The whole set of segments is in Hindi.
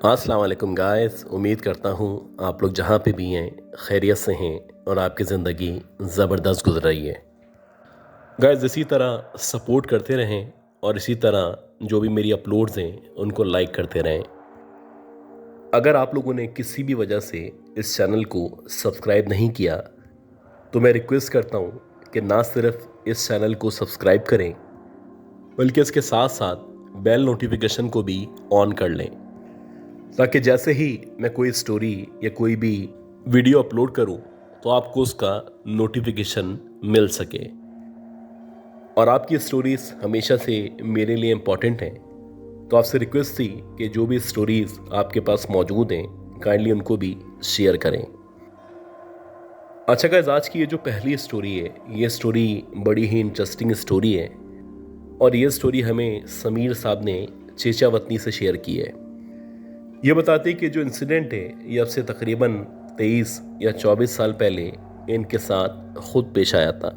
अस्सलाम वालेकुम गाइस। उम्मीद करता हूँ आप लोग जहाँ पे भी हैं खैरियत से हैं और आपकी ज़िंदगी ज़बरदस्त गुजर रही है। गाइस इसी तरह सपोर्ट करते रहें और इसी तरह जो भी मेरी अपलोड्स हैं उनको लाइक करते रहें। अगर आप लोगों ने किसी भी वजह से इस चैनल को सब्सक्राइब नहीं किया तो मैं रिक्वेस्ट करता हूँ कि ना सिर्फ इस चैनल को सब्सक्राइब करें बल्कि इसके साथ साथ बेल नोटिफिकेशन को भी ऑन कर लें, ताकि जैसे ही मैं कोई स्टोरी या कोई भी वीडियो अपलोड करूं तो आपको उसका नोटिफिकेशन मिल सके। और आपकी स्टोरीज हमेशा से मेरे लिए इम्पॉर्टेंट हैं, तो आपसे रिक्वेस्ट थी कि जो भी स्टोरीज आपके पास मौजूद हैं काइंडली उनको भी शेयर करें। अच्छा गाइस, आज की ये जो पहली स्टोरी है ये स्टोरी बड़ी ही इंटरेस्टिंग स्टोरी है और ये स्टोरी हमें समीर साहब ने चेचावतनी से शेयर की है। ये बताते हैं कि जो इंसिडेंट है ये अब से तकरीबन 23 या 24 साल पहले इनके साथ खुद पेश आया था।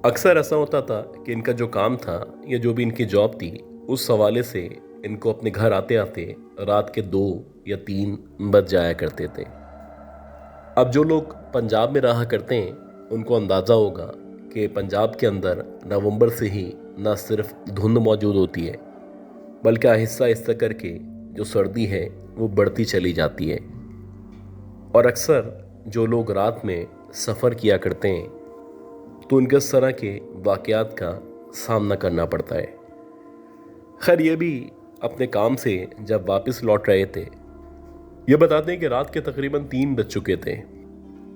अक्सर ऐसा होता था कि इनका जो काम था या जो भी इनकी जॉब थी उस हवाले से इनको अपने घर आते आते रात के 2 या 3 बज जाया करते थे। अब जो लोग पंजाब में रहा करते हैं उनको अंदाज़ा होगा कि पंजाब के अंदर नवंबर से ही न सिर्फ धुंध मौजूद होती है बल्कि आहिस्ता आहिस्ता करके जो सर्दी है वो बढ़ती चली जाती है। और अक्सर जो लोग रात में सफ़र किया करते हैं तो उनके इस तरह के वाक़यात का सामना करना पड़ता है। खैर, ये भी अपने काम से जब वापस लौट रहे थे, ये बताते हैं कि रात के तकरीबन 3 बज चुके थे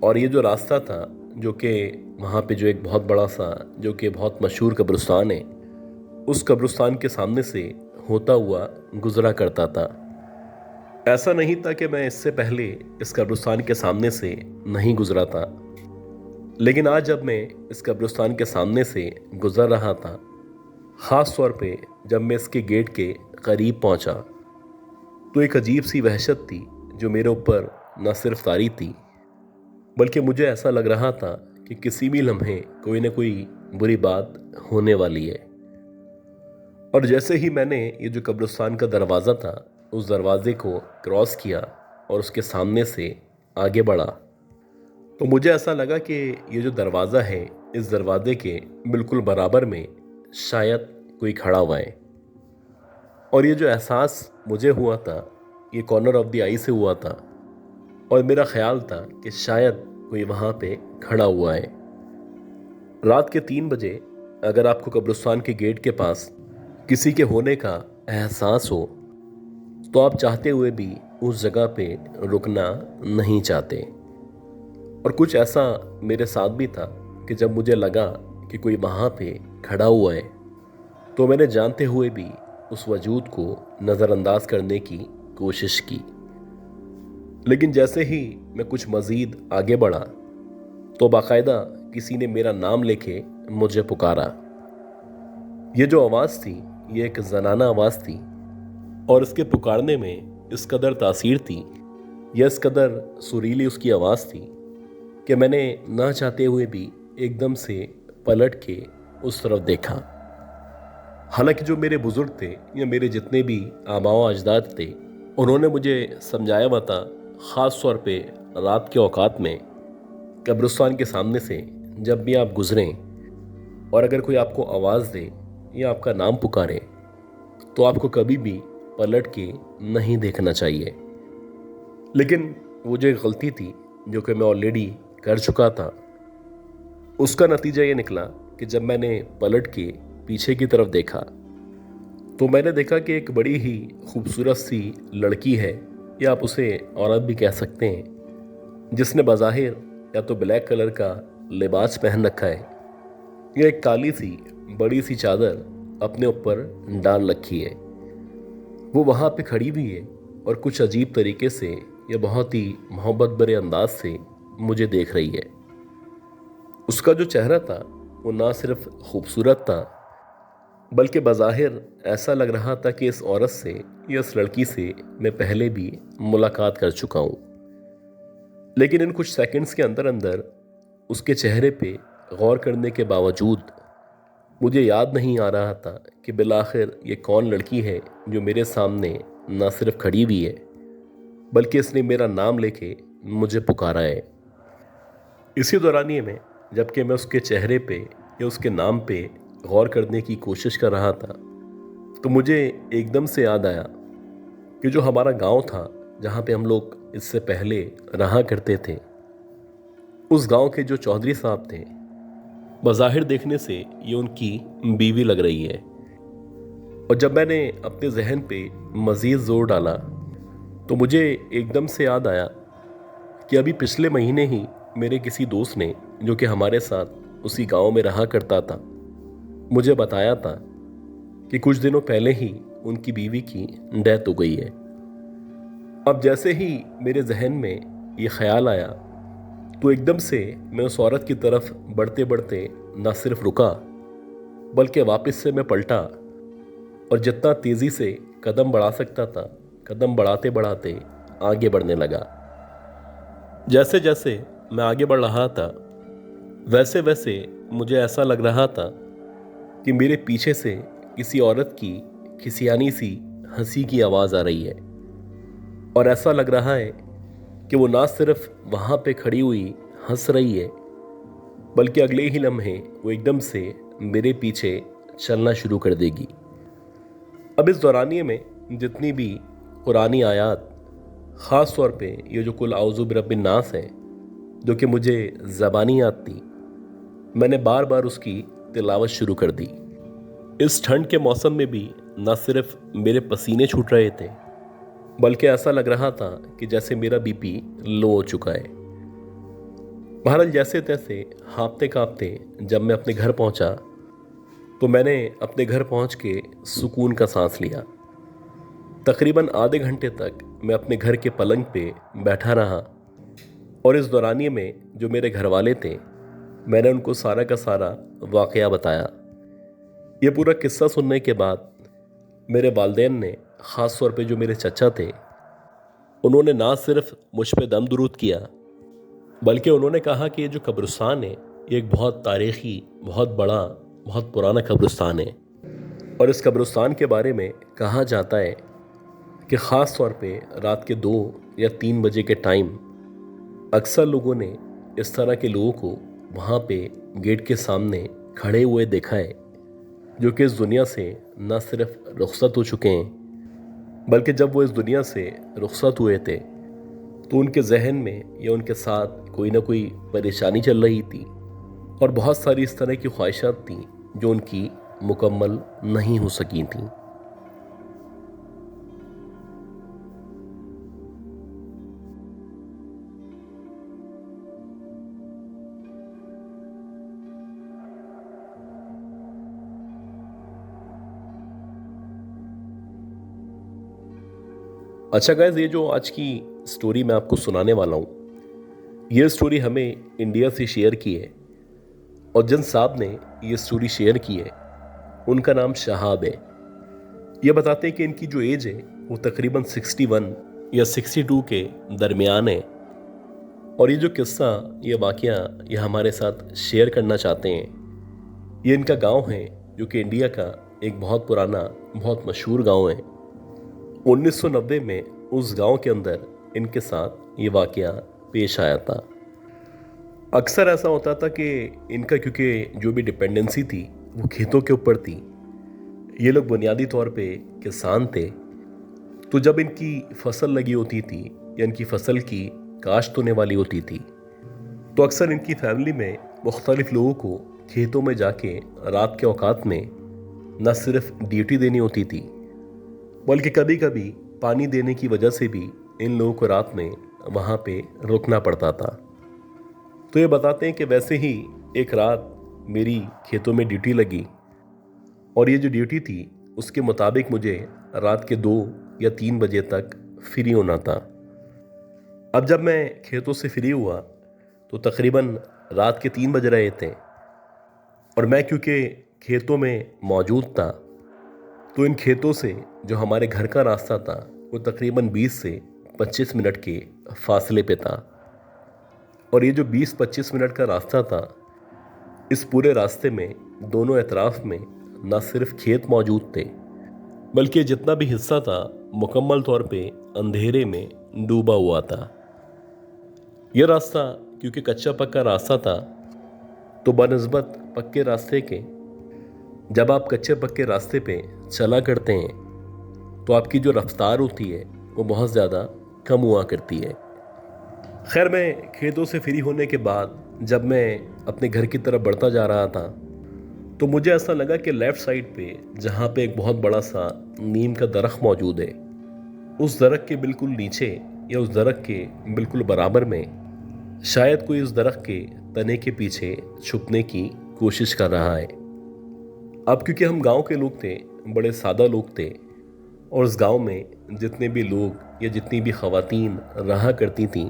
और ये जो रास्ता था जो कि वहाँ पे जो एक बहुत बड़ा सा जो कि बहुत मशहूर कब्रिस्तान है उस कब्रिस्तान के सामने से होता हुआ गुजरा करता था। ऐसा नहीं था कि मैं इससे पहले इस कब्रिस्तान के सामने से नहीं गुजरा था, लेकिन आज जब मैं इस कब्रिस्तान के सामने से गुजर रहा था, ख़ास तौर पे जब मैं इसके गेट के करीब पहुंचा, तो एक अजीब सी वहशत थी जो मेरे ऊपर न सिर्फ तारी थी बल्कि मुझे ऐसा लग रहा था कि किसी भी लम्हे कोई ना कोई बुरी बात होने वाली है। और जैसे ही मैंने ये जो कब्रिस्तान का दरवाज़ा था उस दरवाजे को क्रॉस किया और उसके सामने से आगे बढ़ा, तो मुझे ऐसा लगा कि ये जो दरवाज़ा है इस दरवाजे के बिल्कुल बराबर में शायद कोई खड़ा हुआ है। और ये जो एहसास मुझे हुआ था ये कॉर्नर ऑफ द आई से हुआ था और मेरा ख्याल था कि शायद कोई वहाँ पे खड़ा हुआ है। रात के 3 बजे अगर आपको कब्रिस्तान के गेट के पास किसी के होने का एहसास हो तो आप चाहते हुए भी उस जगह पे रुकना नहीं चाहते। और कुछ ऐसा मेरे साथ भी था कि जब मुझे लगा कि कोई वहाँ पे खड़ा हुआ है तो मैंने जानते हुए भी उस वजूद को नज़रअंदाज करने की कोशिश की। लेकिन जैसे ही मैं कुछ मज़ीद आगे बढ़ा तो बाकायदा किसी ने मेरा नाम लेके मुझे पुकारा। ये जो आवाज़ थी ये एक जनाना आवाज़ थी और इसके पुकारने में इस कदर तासीर थी या इस कदर सुरीली उसकी आवाज़ थी कि मैंने ना चाहते हुए भी एकदम से पलट के उस तरफ देखा। हालांकि जो मेरे बुज़ुर्ग थे या मेरे जितने भी आबाओ अजदाद थे उन्होंने मुझे समझाया हुआ था, ख़ास तौर पे रात के औकात में कब्रिस्तान के सामने से जब भी आप गुज़रें और अगर कोई आपको आवाज़ दे या आपका नाम पुकारे तो आपको कभी भी पलट के नहीं देखना चाहिए। लेकिन वो जो एक गलती थी जो कि मैं ऑलरेडी कर चुका था, उसका नतीजा ये निकला कि जब मैंने पलट के पीछे की तरफ देखा तो मैंने देखा कि एक बड़ी ही खूबसूरत सी लड़की है या आप उसे औरत भी कह सकते हैं, जिसने बज़ाहिर या तो ब्लैक कलर का लिबास पहन रखा है या एक काली सी बड़ी सी चादर अपने ऊपर डाल रखी है। वो वहाँ पे खड़ी हुई है और कुछ अजीब तरीके से या बहुत ही मोहब्बत भरे अंदाज से मुझे देख रही है। उसका जो चेहरा था वो ना सिर्फ खूबसूरत था बल्कि बज़ाहिर ऐसा लग रहा था कि इस औरत से या इस लड़की से मैं पहले भी मुलाकात कर चुका हूँ। लेकिन इन कुछ सेकंड्स के अंदर अंदर उसके चेहरे पे गौर करने के बावजूद मुझे याद नहीं आ रहा था कि बिलाखिर ये कौन लड़की है जो मेरे सामने ना सिर्फ खड़ी हुई है, बल्कि इसने मेरा नाम लेके मुझे पुकारा है। इसी दौरानिए में जबकि मैं उसके चेहरे पे या उसके नाम पे गौर करने की कोशिश कर रहा था, तो मुझे एकदम से याद आया कि जो हमारा गांव था जहाँ पे हम लोग इससे पहले रहा करते थे, उस गांव के जो चौधरी साहब थे, बज़ाहिर देखने से ये उनकी बीवी लग रही है। और जब मैंने अपने जहन पे मज़ीद ज़ोर डाला तो मुझे एकदम से याद आया कि अभी पिछले महीने ही मेरे किसी दोस्त ने, जो कि हमारे साथ उसी गांव में रहा करता था, मुझे बताया था कि कुछ दिनों पहले ही उनकी बीवी की डेथ हो गई है। अब जैसे ही मेरे जहन में ये ख्याल आया तो एकदम से मैं उस औरत की तरफ बढ़ते बढ़ते न सिर्फ रुका, बल्कि वापस से मैं पलटा और जितना तेज़ी से कदम बढ़ा सकता था, कदम बढ़ाते बढ़ाते आगे बढ़ने लगा। जैसे जैसे मैं आगे बढ़ रहा था, वैसे वैसे मुझे ऐसा लग रहा था कि मेरे पीछे से किसी औरत की खिसियानी सी हंसी की आवाज़ आ रही है। और ऐसा लग रहा है कि वो ना सिर्फ वहाँ पे खड़ी हुई हंस रही है, बल्कि अगले ही लम्हे वो एकदम से मेरे पीछे चलना शुरू कर देगी। अब इस दौरानिए में जितनी भी कुरानी आयात, ख़ास तौर पे ये जो कुल आउज़ु बिरब्बिन नास है, जो कि मुझे ज़बानी याद थी, मैंने बार बार उसकी तिलावत शुरू कर दी। इस ठंड के मौसम में भी न सिर्फ मेरे पसीने छूट रहे थे, बल्कि ऐसा लग रहा था कि जैसे मेरा बीपी लो हो चुका है। बहरहाल जैसे तैसे हाँफते काँपते जब मैं अपने घर पहुंचा, तो मैंने अपने घर पहुंच के सुकून का सांस लिया। तकरीबन आधे घंटे तक मैं अपने घर के पलंग पे बैठा रहा और इस दौरानिए में जो मेरे घर वाले थे, मैंने उनको सारा का सारा वाक़या बताया। ये पूरा किस्सा सुनने के बाद मेरे वालिदैन ने, ख़ास तौर पे जो मेरे चचा थे, उन्होंने ना सिर्फ मुझ पे दम दुरूद किया, बल्कि उन्होंने कहा कि ये जो कब्रिस्तान है, ये एक बहुत तारीख़ी, बहुत बड़ा, बहुत पुराना कब्रिस्तान है। और इस कब्रिस्तान के बारे में कहा जाता है कि ख़ास तौर पे रात के 2 या 3 बजे के टाइम अक्सर लोगों ने इस तरह के लोगों को वहाँ पे गेट के सामने खड़े हुए देखा है, जो कि इस दुनिया से न सिर्फ रुखसत हो चुके हैं, बल्कि जब वो इस दुनिया से रुखसत हुए थे तो उनके जहन में या उनके साथ कोई ना कोई परेशानी चल रही थी और बहुत सारी इस तरह की ख्वाहिशात थीं जो उनकी मुकम्मल नहीं हो सकी थीं। अच्छा गाइस, ये जो आज की स्टोरी मैं आपको सुनाने वाला हूँ, ये स्टोरी हमें इंडिया से शेयर की है और जिन साहब ने ये स्टोरी शेयर की है उनका नाम शहाब है। ये बताते हैं कि इनकी जो एज है वो तकरीबन 61 या 62 के दरमियान है। और ये जो किस्सा, ये वाक़या ये हमारे साथ शेयर करना चाहते हैं, ये इनका गांव है जो कि इंडिया का एक बहुत पुराना, बहुत मशहूर गांव है। 1990 में उस गांव के अंदर इनके साथ ये वाक़या पेश आया था। अक्सर ऐसा होता था कि इनका, क्योंकि जो भी डिपेंडेंसी थी वो खेतों के ऊपर थी, ये लोग बुनियादी तौर पे किसान थे, तो जब इनकी फसल लगी होती थी या इनकी फसल की काश्त होने वाली होती थी, तो अक्सर इनकी फैमिली में मुख्तलिफ लोगों को खेतों में जाके रात के औकात में न सिर्फ ड्यूटी देनी होती थी, बल्कि कभी कभी पानी देने की वजह से भी इन लोगों को रात में वहाँ पे रुकना पड़ता था। तो ये बताते हैं कि वैसे ही एक रात मेरी खेतों में ड्यूटी लगी और ये जो ड्यूटी थी उसके मुताबिक मुझे रात के 2 या 3 बजे तक फ्री होना था। अब जब मैं खेतों से फ्री हुआ तो तकरीबन रात के 3 बज रहे थे और मैं क्योंकि खेतों में मौजूद था, तो इन खेतों से जो हमारे घर का रास्ता था वो तकरीबन 20 से 25 मिनट के फासले पे था। और ये जो 20-25 मिनट का रास्ता था, इस पूरे रास्ते में दोनों अतराफ में न सिर्फ खेत मौजूद थे, बल्कि जितना भी हिस्सा था मुकम्मल तौर पे अंधेरे में डूबा हुआ था। यह रास्ता क्योंकि कच्चा पक्का रास्ता था, तो बनिस्बत पक्के रास्ते के जब आप कच्चे पक्के रास्ते पे चला करते हैं तो आपकी जो रफ्तार होती है वो बहुत ज़्यादा कम हुआ करती है। खैर, मैं खेतों से फ्री होने के बाद जब मैं अपने घर की तरफ बढ़ता जा रहा था तो मुझे ऐसा लगा कि लेफ़्ट साइड पे जहाँ पे एक बहुत बड़ा सा नीम का दरख्त मौजूद है, उस दरख्त के बिल्कुल नीचे या उस दरख्त के बिल्कुल बराबर में शायद कोई उस दरख्त के तने के पीछे छुपने की कोशिश कर रहा है। अब क्योंकि हम गांव के लोग थे, बड़े सादा लोग थे, और उस गांव में जितने भी लोग या जितनी भी ख़वातीन रहा करती थीं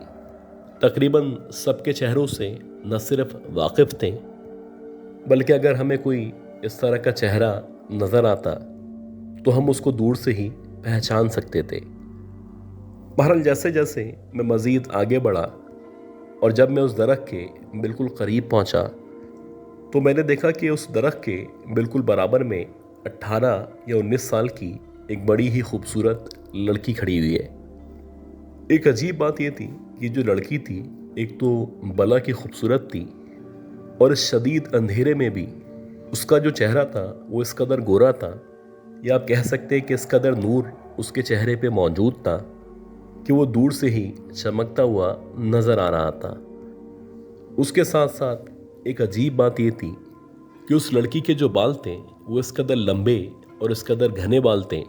तकरीबन सबके चेहरों से न सिर्फ वाकिफ़ थे, बल्कि अगर हमें कोई इस तरह का चेहरा नज़र आता तो हम उसको दूर से ही पहचान सकते थे। बहरहाल, जैसे जैसे मैं मज़ीद आगे बढ़ा और जब मैं उस दरख्त के बिल्कुल करीब पहुंचा तो मैंने देखा कि उस दरख्त के बिल्कुल बराबर में 18 या 19 साल की एक बड़ी ही खूबसूरत लड़की खड़ी हुई है। एक अजीब बात यह थी कि जो लड़की थी, एक तो बला की खूबसूरत थी और इस शदीद अंधेरे में भी उसका जो चेहरा था वो इस कदर गोरा था, या आप कह सकते हैं कि इस कदर नूर उसके चेहरे पे मौजूद था कि वो दूर से ही चमकता हुआ नज़र आ रहा था। उसके साथ साथ एक अजीब बात ये थी कि उस लड़की के जो बाल थे वो इस कदर लंबे और इस कदर घने बाल थे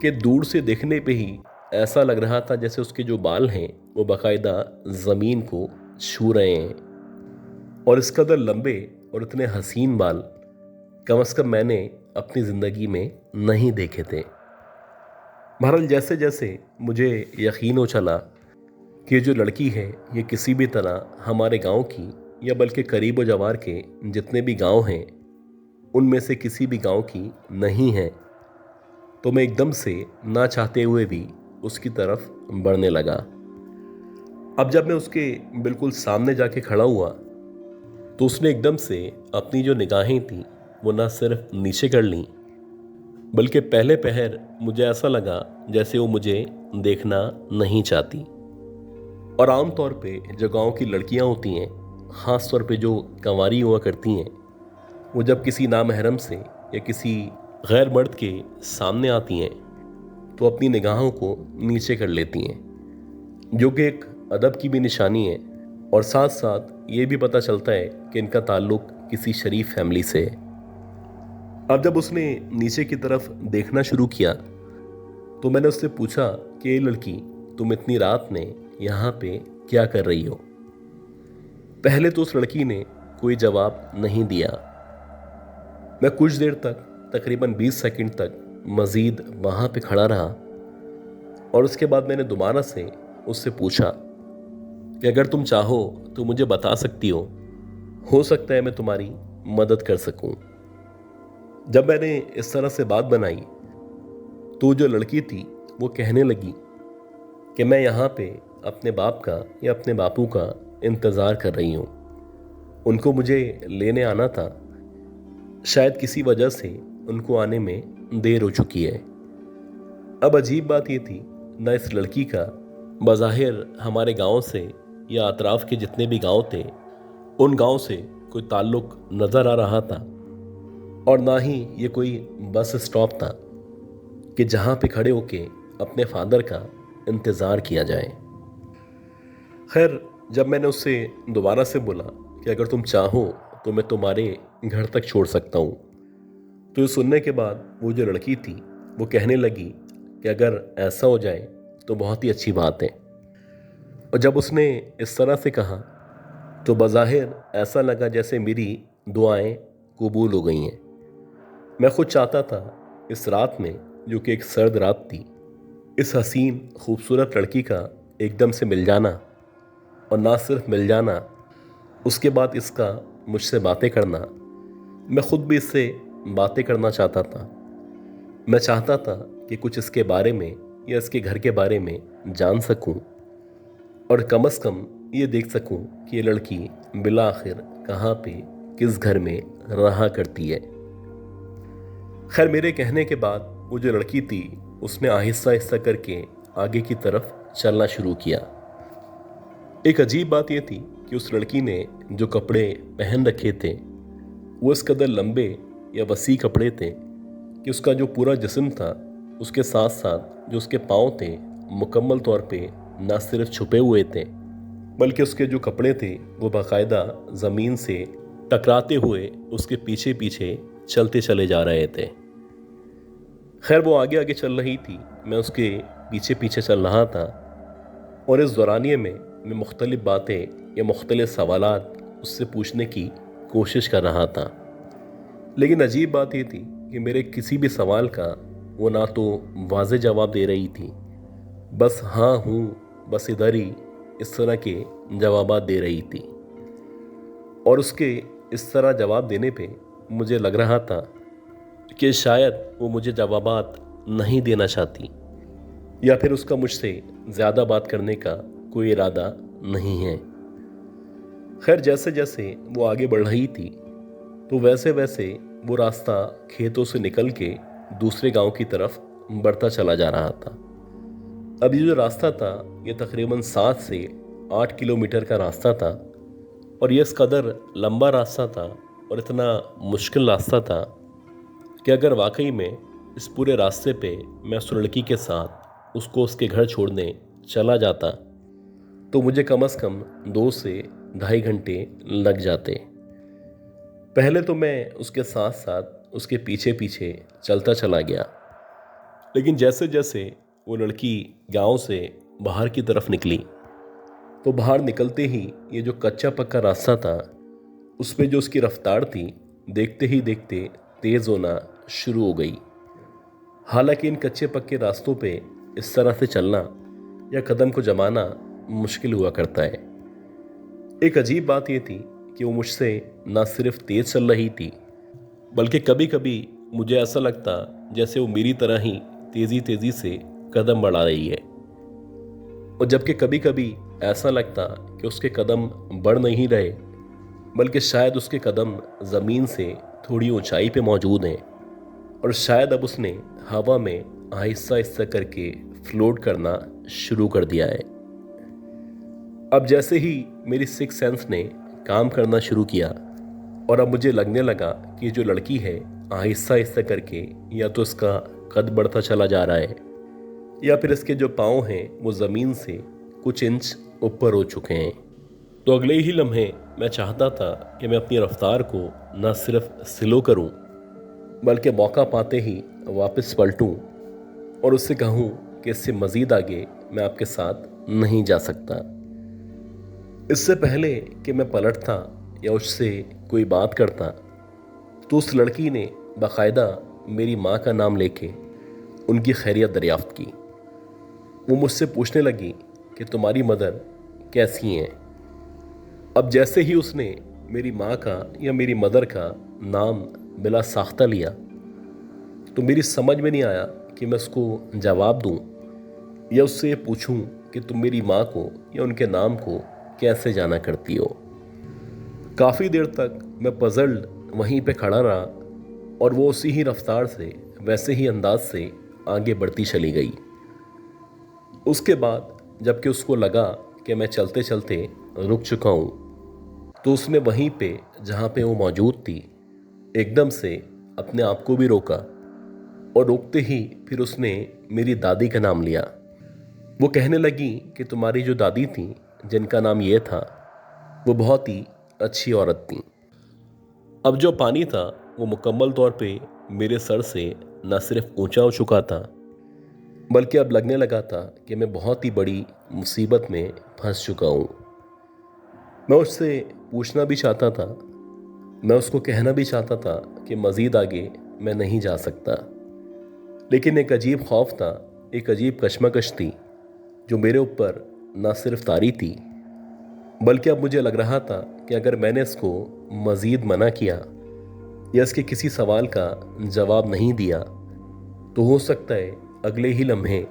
कि दूर से देखने पे ही ऐसा लग रहा था जैसे उसके जो बाल हैं वो बाकायदा ज़मीन को छू रहे हैं। और इस कदर लंबे और इतने हसीन बाल कम से कम मैंने अपनी ज़िंदगी में नहीं देखे थे। बहरहाल, जैसे जैसे मुझे यकीन हो चला कि ये जो लड़की है ये किसी भी तरह हमारे गांव की या बल्कि करीब व जवार के जितने भी गांव हैं उनमें से किसी भी गांव की नहीं है, तो मैं एकदम से ना चाहते हुए भी उसकी तरफ बढ़ने लगा। अब जब मैं उसके बिल्कुल सामने जाके खड़ा हुआ तो उसने एकदम से अपनी जो निगाहें थी वो ना सिर्फ नीचे कर लीं, बल्कि पहले पहर मुझे ऐसा लगा जैसे वो मुझे देखना नहीं चाहती। और आम तौर पे जो गांव की लड़कियां होती हैं, ख़ास तौर पे जो कंवारी हुआ करती हैं, वो जब किसी नामहरम से या किसी गैर मर्द के सामने आती हैं तो अपनी निगाहों को नीचे कर लेती हैं, जो कि एक अदब की भी निशानी है और साथ साथ ये भी पता चलता है कि इनका ताल्लुक किसी शरीफ फैमिली से है। अब जब उसने नीचे की तरफ देखना शुरू किया तो मैंने उससे पूछा कि ये लड़की, तुम इतनी रात में यहाँ पे क्या कर रही हो? पहले तो उस लड़की ने कोई जवाब नहीं दिया। मैं कुछ देर तक, तकरीबन 20 सेकंड तक मज़ीद वहाँ पे खड़ा रहा और उसके बाद मैंने दोबारा से उससे पूछा कि अगर तुम चाहो तो मुझे बता सकती हो सकता है मैं तुम्हारी मदद कर सकूं। जब मैंने इस तरह से बात बनाई तो जो लड़की थी वो कहने लगी कि मैं यहाँ पे अपने बाप का या अपने बापू का इंतज़ार कर रही हूँ। उनको मुझे लेने आना था, शायद किसी वजह से उनको आने में देर हो चुकी है। अब अजीब बात ये थी, न इस लड़की का बज़ाहिर हमारे गांव से या अतराफ़ के जितने भी गांव थे उन गांव से कोई ताल्लुक़ नज़र आ रहा था, और ना ही ये कोई बस स्टॉप था कि जहाँ पे खड़े होके अपने फादर का इंतज़ार किया जाए। खैर, जब मैंने उससे दोबारा से बोला कि अगर तुम चाहो तो मैं तुम्हारे घर तक छोड़ सकता हूँ, तो ये सुनने के बाद वो जो लड़की थी वो कहने लगी कि अगर ऐसा हो जाए तो बहुत ही अच्छी बात है। और जब उसने इस तरह से कहा तो बज़ाहिर ऐसा लगा जैसे मेरी दुआएं कबूल हो गई हैं। मैं खुद चाहता था इस रात में, जो कि एक सर्द रात थी, इस हसीन खूबसूरत लड़की का एकदम से मिल जाना, और ना सिर्फ मिल जाना, उसके बाद इसका मुझसे बातें करना। मैं खुद भी इससे बातें करना चाहता था। मैं चाहता था कि कुछ इसके बारे में या इसके घर के बारे में जान सकूं, और कम से कम ये देख सकूं कि ये लड़की बिला आखिर कहाँ पे किस घर में रहा करती है। खैर, मेरे कहने के बाद वो जो लड़की थी उसने आहिस्ता आहिस्ता करके आगे की तरफ चलना शुरू किया। एक अजीब बात यह थी कि उस लड़की ने जो कपड़े पहन रखे थे वो इस कदर लंबे या वसी कपड़े थे कि उसका जो पूरा जिस्म था उसके साथ साथ जो उसके पाँव थे मुकम्मल तौर पे ना सिर्फ छुपे हुए थे बल्कि उसके जो कपड़े थे वो बाकायदा ज़मीन से टकराते हुए उसके पीछे पीछे चलते चले जा रहे थे। खैर वो आगे आगे चल रही थी, मैं उसके पीछे पीछे चल रहा था और इस दौरानिए में मैं मुख्तलिफ बातें या मुख्तलिफ सवालात उससे पूछने की कोशिश कर रहा था। लेकिन अजीब बात यह थी कि मेरे किसी भी सवाल का वो ना तो वाज़े जवाब दे रही थी, बस हाँ हूँ बस इधर ही, इस तरह के जवाबात दे रही थी। और उसके इस तरह जवाब देने पे मुझे लग रहा था कि शायद वो मुझे जवाबात नहीं देना चाहती या फिर उसका मुझसे ज़्यादा बात करने का कोई इरादा नहीं है। खैर जैसे जैसे वो आगे बढ़ रही थी तो वैसे वैसे वो रास्ता खेतों से निकल के दूसरे गांव की तरफ बढ़ता चला जा रहा था। अब ये जो रास्ता था ये तकरीबन 7 से 8 किलोमीटर का रास्ता था और ये इस कदर लंबा रास्ता था और इतना मुश्किल रास्ता था कि अगर वाकई में इस पूरे रास्ते पे मैं उस लड़की के साथ उसको उसके घर छोड़ने चला जाता तो मुझे कम से कम 2 से ढाई घंटे लग जाते। पहले तो मैं उसके साथ साथ उसके पीछे पीछे चलता चला गया, लेकिन जैसे जैसे वो लड़की गांव से बाहर की तरफ निकली तो बाहर निकलते ही ये जो कच्चा पक्का रास्ता था उस पे जो उसकी रफ्तार थी देखते ही देखते तेज़ होना शुरू हो गई। हालांकि इन कच्चे पक्के रास्तों पे इस तरह से चलना या कदम को जमाना मुश्किल हुआ करता है। एक अजीब बात यह थी कि वो मुझसे ना सिर्फ तेज़ चल रही थी बल्कि कभी कभी मुझे ऐसा लगता जैसे वो मेरी तरह ही तेज़ी तेज़ी से कदम बढ़ा रही है, और जबकि कभी कभी ऐसा लगता कि उसके कदम बढ़ नहीं रहे बल्कि शायद उसके कदम ज़मीन से थोड़ी ऊंचाई पे मौजूद हैं और शायद अब उसने हवा में आहिस्ता आहिस्ता करके फ्लोट करना शुरू कर दिया है। अब जैसे ही मेरी सिक्स सेंस ने काम करना शुरू किया और अब मुझे लगने लगा कि जो लड़की है आहिस्ता आहिस्ता करके या तो इसका कद बढ़ता चला जा रहा है या फिर इसके जो पाँव हैं वो ज़मीन से कुछ इंच ऊपर हो चुके हैं। तो अगले ही लम्हे मैं चाहता था कि मैं अपनी रफ्तार को न सिर्फ स्लो करूं बल्कि मौका पाते ही वापस पलटूं और उससे कहूं कि इससे मज़ीद आगे मैं आपके साथ नहीं जा सकता। इससे पहले कि मैं पलटता या उससे कोई बात करता तो उस लड़की ने बाकायदा मेरी माँ का नाम लेके उनकी खैरियत दरियाफ्त की। वो मुझसे पूछने लगी कि तुम्हारी मदर कैसी हैं। अब जैसे ही उसने मेरी माँ का या मेरी मदर का नाम बिला साख्ता लिया तो मेरी समझ में नहीं आया कि मैं उसको जवाब दूं या उससे पूछूं कि तुम मेरी माँ को या उनके नाम को कैसे जाना करती हो। काफ़ी देर तक मैं पजल्ड वहीं पे खड़ा रहा और वो उसी ही रफ्तार से वैसे ही अंदाज से आगे बढ़ती चली गई। उसके बाद जबकि उसको लगा कि मैं चलते चलते रुक चुका हूँ तो उसने वहीं पे जहाँ पे वो मौजूद थी एकदम से अपने आप को भी रोका और रोकते ही फिर उसने मेरी दादी का नाम लिया। वो कहने लगी कि तुम्हारी जो दादी थी जिनका नाम ये था वो बहुत ही अच्छी औरत थी। अब जो पानी था वो मुकम्मल तौर पे मेरे सर से न सिर्फ ऊंचा हो चुका था बल्कि अब लगने लगा था कि मैं बहुत ही बड़ी मुसीबत में फंस चुका हूँ। मैं उससे पूछना भी चाहता था, मैं उसको कहना भी चाहता था कि मज़ीद आगे मैं नहीं जा सकता, लेकिन एक अजीब खौफ था, एक अजीब कशमकश थी जो मेरे ऊपर न सिर्फ तारी थी बल्कि अब मुझे लग रहा था कि अगर मैंने इसको मज़ीद मना किया या इसके किसी सवाल का जवाब नहीं दिया तो हो सकता है अगले ही लम्हे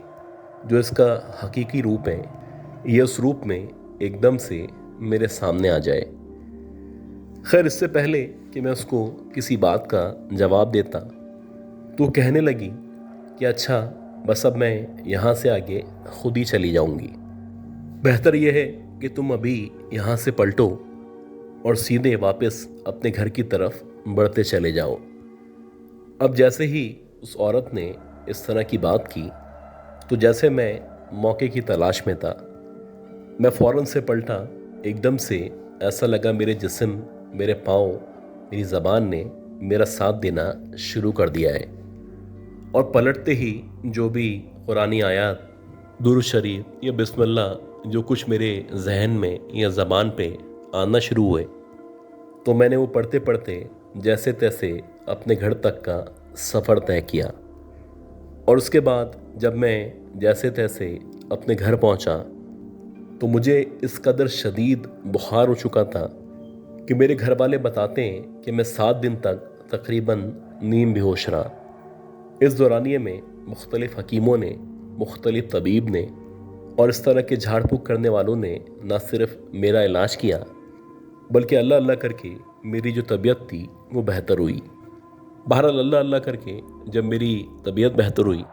जो इसका हकीकी रूप है ये उस रूप में एकदम से मेरे सामने आ जाए। खैर इससे पहले कि मैं उसको किसी बात का जवाब देता तो कहने लगी कि अच्छा बस अब मैं यहाँ से आगे खुद ही चली जाऊंगी। बेहतर यह है कि तुम अभी यहाँ से पलटो और सीधे वापस अपने घर की तरफ बढ़ते चले जाओ। अब जैसे ही उस औरत ने इस तरह की बात की तो जैसे मैं मौके की तलाश में था, मैं फौरन से पलटा। एकदम से ऐसा लगा मेरे जिस्म, मेरे पाँव, मेरी ज़बान ने मेरा साथ देना शुरू कर दिया है। और पलटते ही जो भी कुरानी आयात, दुरूद शरीफ या बिस्मिल्लाह जो कुछ मेरे जहन में या ज़बान पे आना शुरू हुए, तो मैंने वो पढ़ते पढ़ते जैसे तैसे अपने घर तक का सफ़र तय किया। और उसके बाद जब मैं जैसे तैसे अपने घर पहुंचा तो मुझे इस कदर शदीद बुखार हो चुका था कि मेरे घर वाले बताते हैं कि मैं 7 दिन तक तकरीबन नीम बेहोश रहा। इस दौरानिए में मुख्तलिफ़ हकीमों ने, मुख्तलिफ़ तबीब ने और इस तरह के झाड़ फूक करने वालों ने न सिर्फ मेरा इलाज किया बल्कि अल्लाह अल्लाह करके मेरी जो तबीयत थी वो बेहतर हुई। बहरहाल अल्लाह अल्लाह करके जब मेरी तबीयत बेहतर हुई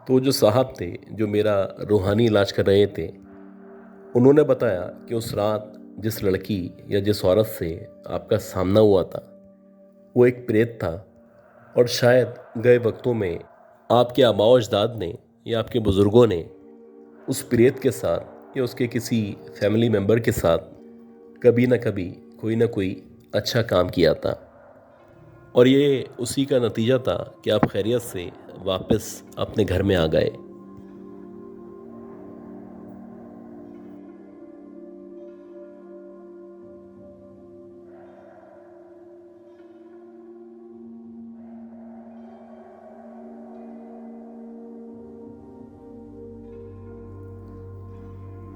तो वो जो साहब थे जो मेरा रूहानी इलाज कर रहे थे, उन्होंने बताया कि उस रात जिस लड़की या जिस औरत से आपका सामना हुआ था वो एक प्रेत था। और शायद गए वक्तों में आपके आबाओ अजदाद ने या आपके बुज़ुर्गों ने उस प्रेत के साथ या उसके किसी फैमिली मेम्बर के साथ कभी ना कभी कोई ना कोई अच्छा काम किया था। और ये उसी का नतीजा था कि आप खैरियत से वापस अपने घर में आ गए।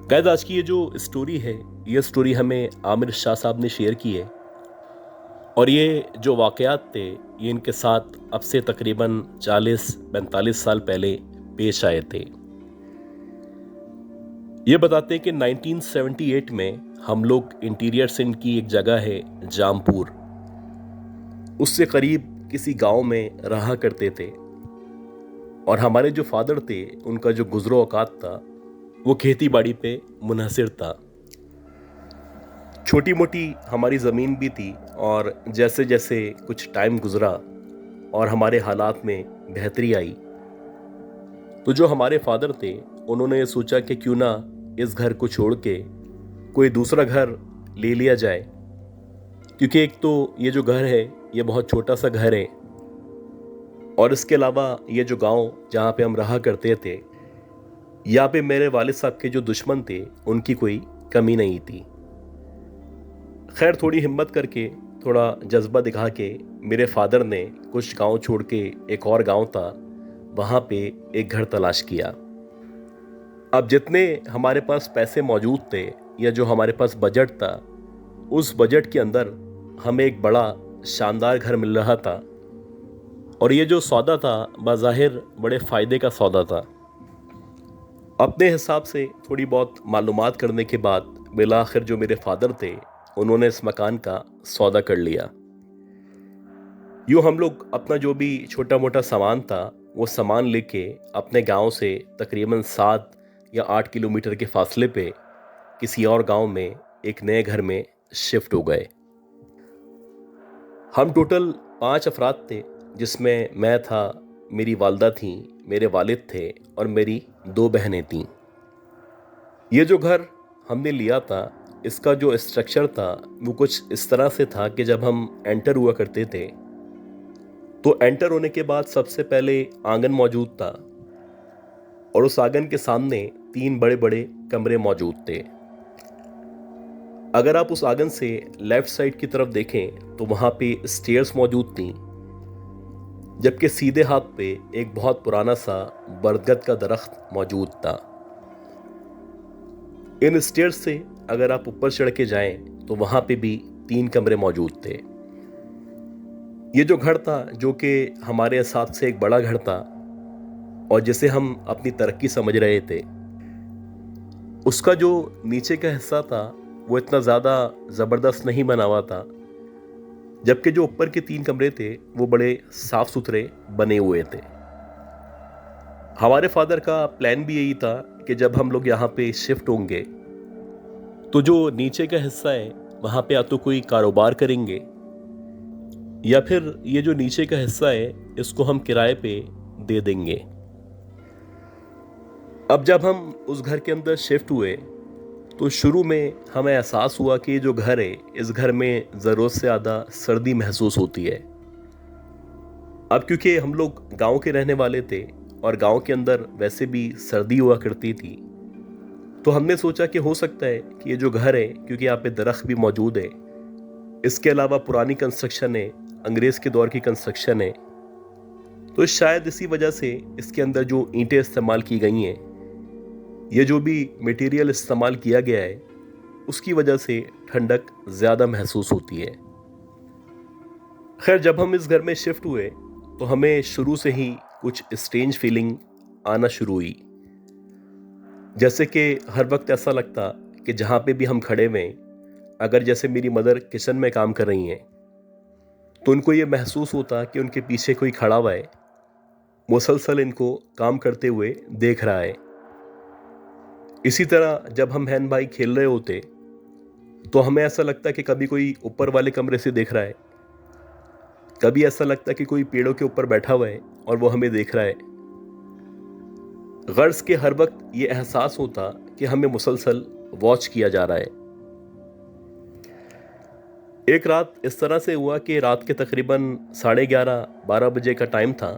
गाइस, आज की ये जो स्टोरी है, ये स्टोरी हमें आमिर शाह साहब ने शेयर की है। और ये जो वाक़यात थे ये इनके साथ अब से तकरीबन 40-45 साल पहले पेश आए थे। ये बताते हैं कि 1978 में हम लोग इंटीरियर सिंध की एक जगह है जामपुर, उससे करीब किसी गांव में रहा करते थे। और हमारे जो फादर थे उनका जो गुज़रो औकात था वो खेती बाड़ी पे मुनहसिर था। छोटी मोटी हमारी ज़मीन भी थी और जैसे जैसे कुछ टाइम गुज़रा और हमारे हालात में बेहतरी आई तो जो हमारे फादर थे उन्होंने सोचा कि क्यों ना इस घर को छोड़ के कोई दूसरा घर ले लिया जाए, क्योंकि एक तो ये जो घर है ये बहुत छोटा सा घर है और इसके अलावा ये जो गांव जहाँ पे हम रहा करते थे यहाँ पे मेरे वालिद साहब के जो दुश्मन थे उनकी कोई कमी नहीं थी। खैर, थोड़ी हिम्मत करके, थोड़ा जज्बा दिखा के मेरे फादर ने कुछ गांव छोड़ के एक और गांव था वहाँ पे एक घर तलाश किया। अब जितने हमारे पास पैसे मौजूद थे या जो हमारे पास बजट था, उस बजट के अंदर हमें एक बड़ा शानदार घर मिल रहा था। और ये जो सौदा था बाज़ाहिर बड़े फ़ायदे का सौदा था। अपने हिसाब से थोड़ी बहुत मालूमात करने के बाद बिलाखिर जो मेरे फादर थे उन्होंने इस मकान का सौदा कर लिया। यूँ हम लोग अपना जो भी छोटा मोटा सामान था वो सामान लेके अपने गांव से तकरीबन 7 या 8 किलोमीटर के फासले पे किसी और गांव में एक नए घर में शिफ्ट हो गए। हम टोटल 5 अफराद थे, जिसमें मैं था, मेरी वालदा थी, मेरे वालिद थे और मेरी 2 बहनें थीं। ये जो घर हमने लिया था इसका जो स्ट्रक्चर था वो कुछ इस तरह से था कि जब हम एंटर हुआ करते थे तो एंटर होने के बाद सबसे पहले आंगन मौजूद था और उस आंगन के सामने 3 बड़े बड़े कमरे मौजूद थे। अगर आप उस आंगन से लेफ्ट साइड की तरफ देखें तो वहाँ पे स्टेयर्स मौजूद थी, जबकि सीधे हाथ पे एक बहुत पुराना सा बरगद का दरख्त मौजूद था। इन स्टेयर्स से अगर आप ऊपर चढ़ के जाएं तो वहाँ पे भी 3 कमरे मौजूद थे। ये जो घर था जो कि हमारे हिसाब से एक बड़ा घर था और जिसे हम अपनी तरक्की समझ रहे थे, उसका जो नीचे का हिस्सा था वो इतना ज़्यादा ज़बरदस्त नहीं बना हुआ था, जबकि जो ऊपर के 3 कमरे थे वो बड़े साफ सुथरे बने हुए थे। हमारे फादर का प्लान भी यही था कि जब हम लोग यहाँ पे शिफ्ट होंगे तो जो नीचे का हिस्सा है वहाँ पे या तो कोई कारोबार करेंगे या फिर ये जो नीचे का हिस्सा है इसको हम किराए पे दे देंगे। अब जब हम उस घर के अंदर शिफ्ट हुए तो शुरू में हमें एहसास हुआ कि ये जो घर है इस घर में ज़रूरत से ज़्यादा सर्दी महसूस होती है। अब क्योंकि हम लोग गांव के रहने वाले थे और गांव के अंदर वैसे भी सर्दी हुआ करती थी तो हमने सोचा कि हो सकता है कि ये जो घर है क्योंकि यहाँ पे दरख्त भी मौजूद है, इसके अलावा पुरानी कंस्ट्रक्शन है, अंग्रेज़ के दौर की कंस्ट्रक्शन है, तो शायद इसी वजह से इसके अंदर जो ईंटें इस्तेमाल की गई हैं, ये जो भी मटेरियल इस्तेमाल किया गया है उसकी वजह से ठंडक ज़्यादा महसूस होती है। खैर जब हम इस घर में शिफ्ट हुए तो हमें शुरू से ही कुछ स्ट्रेंज फीलिंग आना शुरू हुई, जैसे कि हर वक्त ऐसा लगता कि जहाँ पे भी हम खड़े हुए अगर जैसे मेरी मदर किचन में काम कर रही हैं तो उनको ये महसूस होता कि उनके पीछे कोई खड़ा हुआ है, मुसलसल इनको काम करते हुए देख रहा है। इसी तरह जब हम बहन भाई खेल रहे होते तो हमें ऐसा लगता कि कभी कोई ऊपर वाले कमरे से देख रहा है, कभी ऐसा लगता कि कोई पेड़ों के ऊपर बैठा हुआ है और वो हमें देख रहा है। गर्ज के हर वक्त ये एहसास होता कि हमें मुसलसल वॉच किया जा रहा है। एक रात इस तरह से हुआ कि रात के तकरीबन 11:30-12 बजे का टाइम था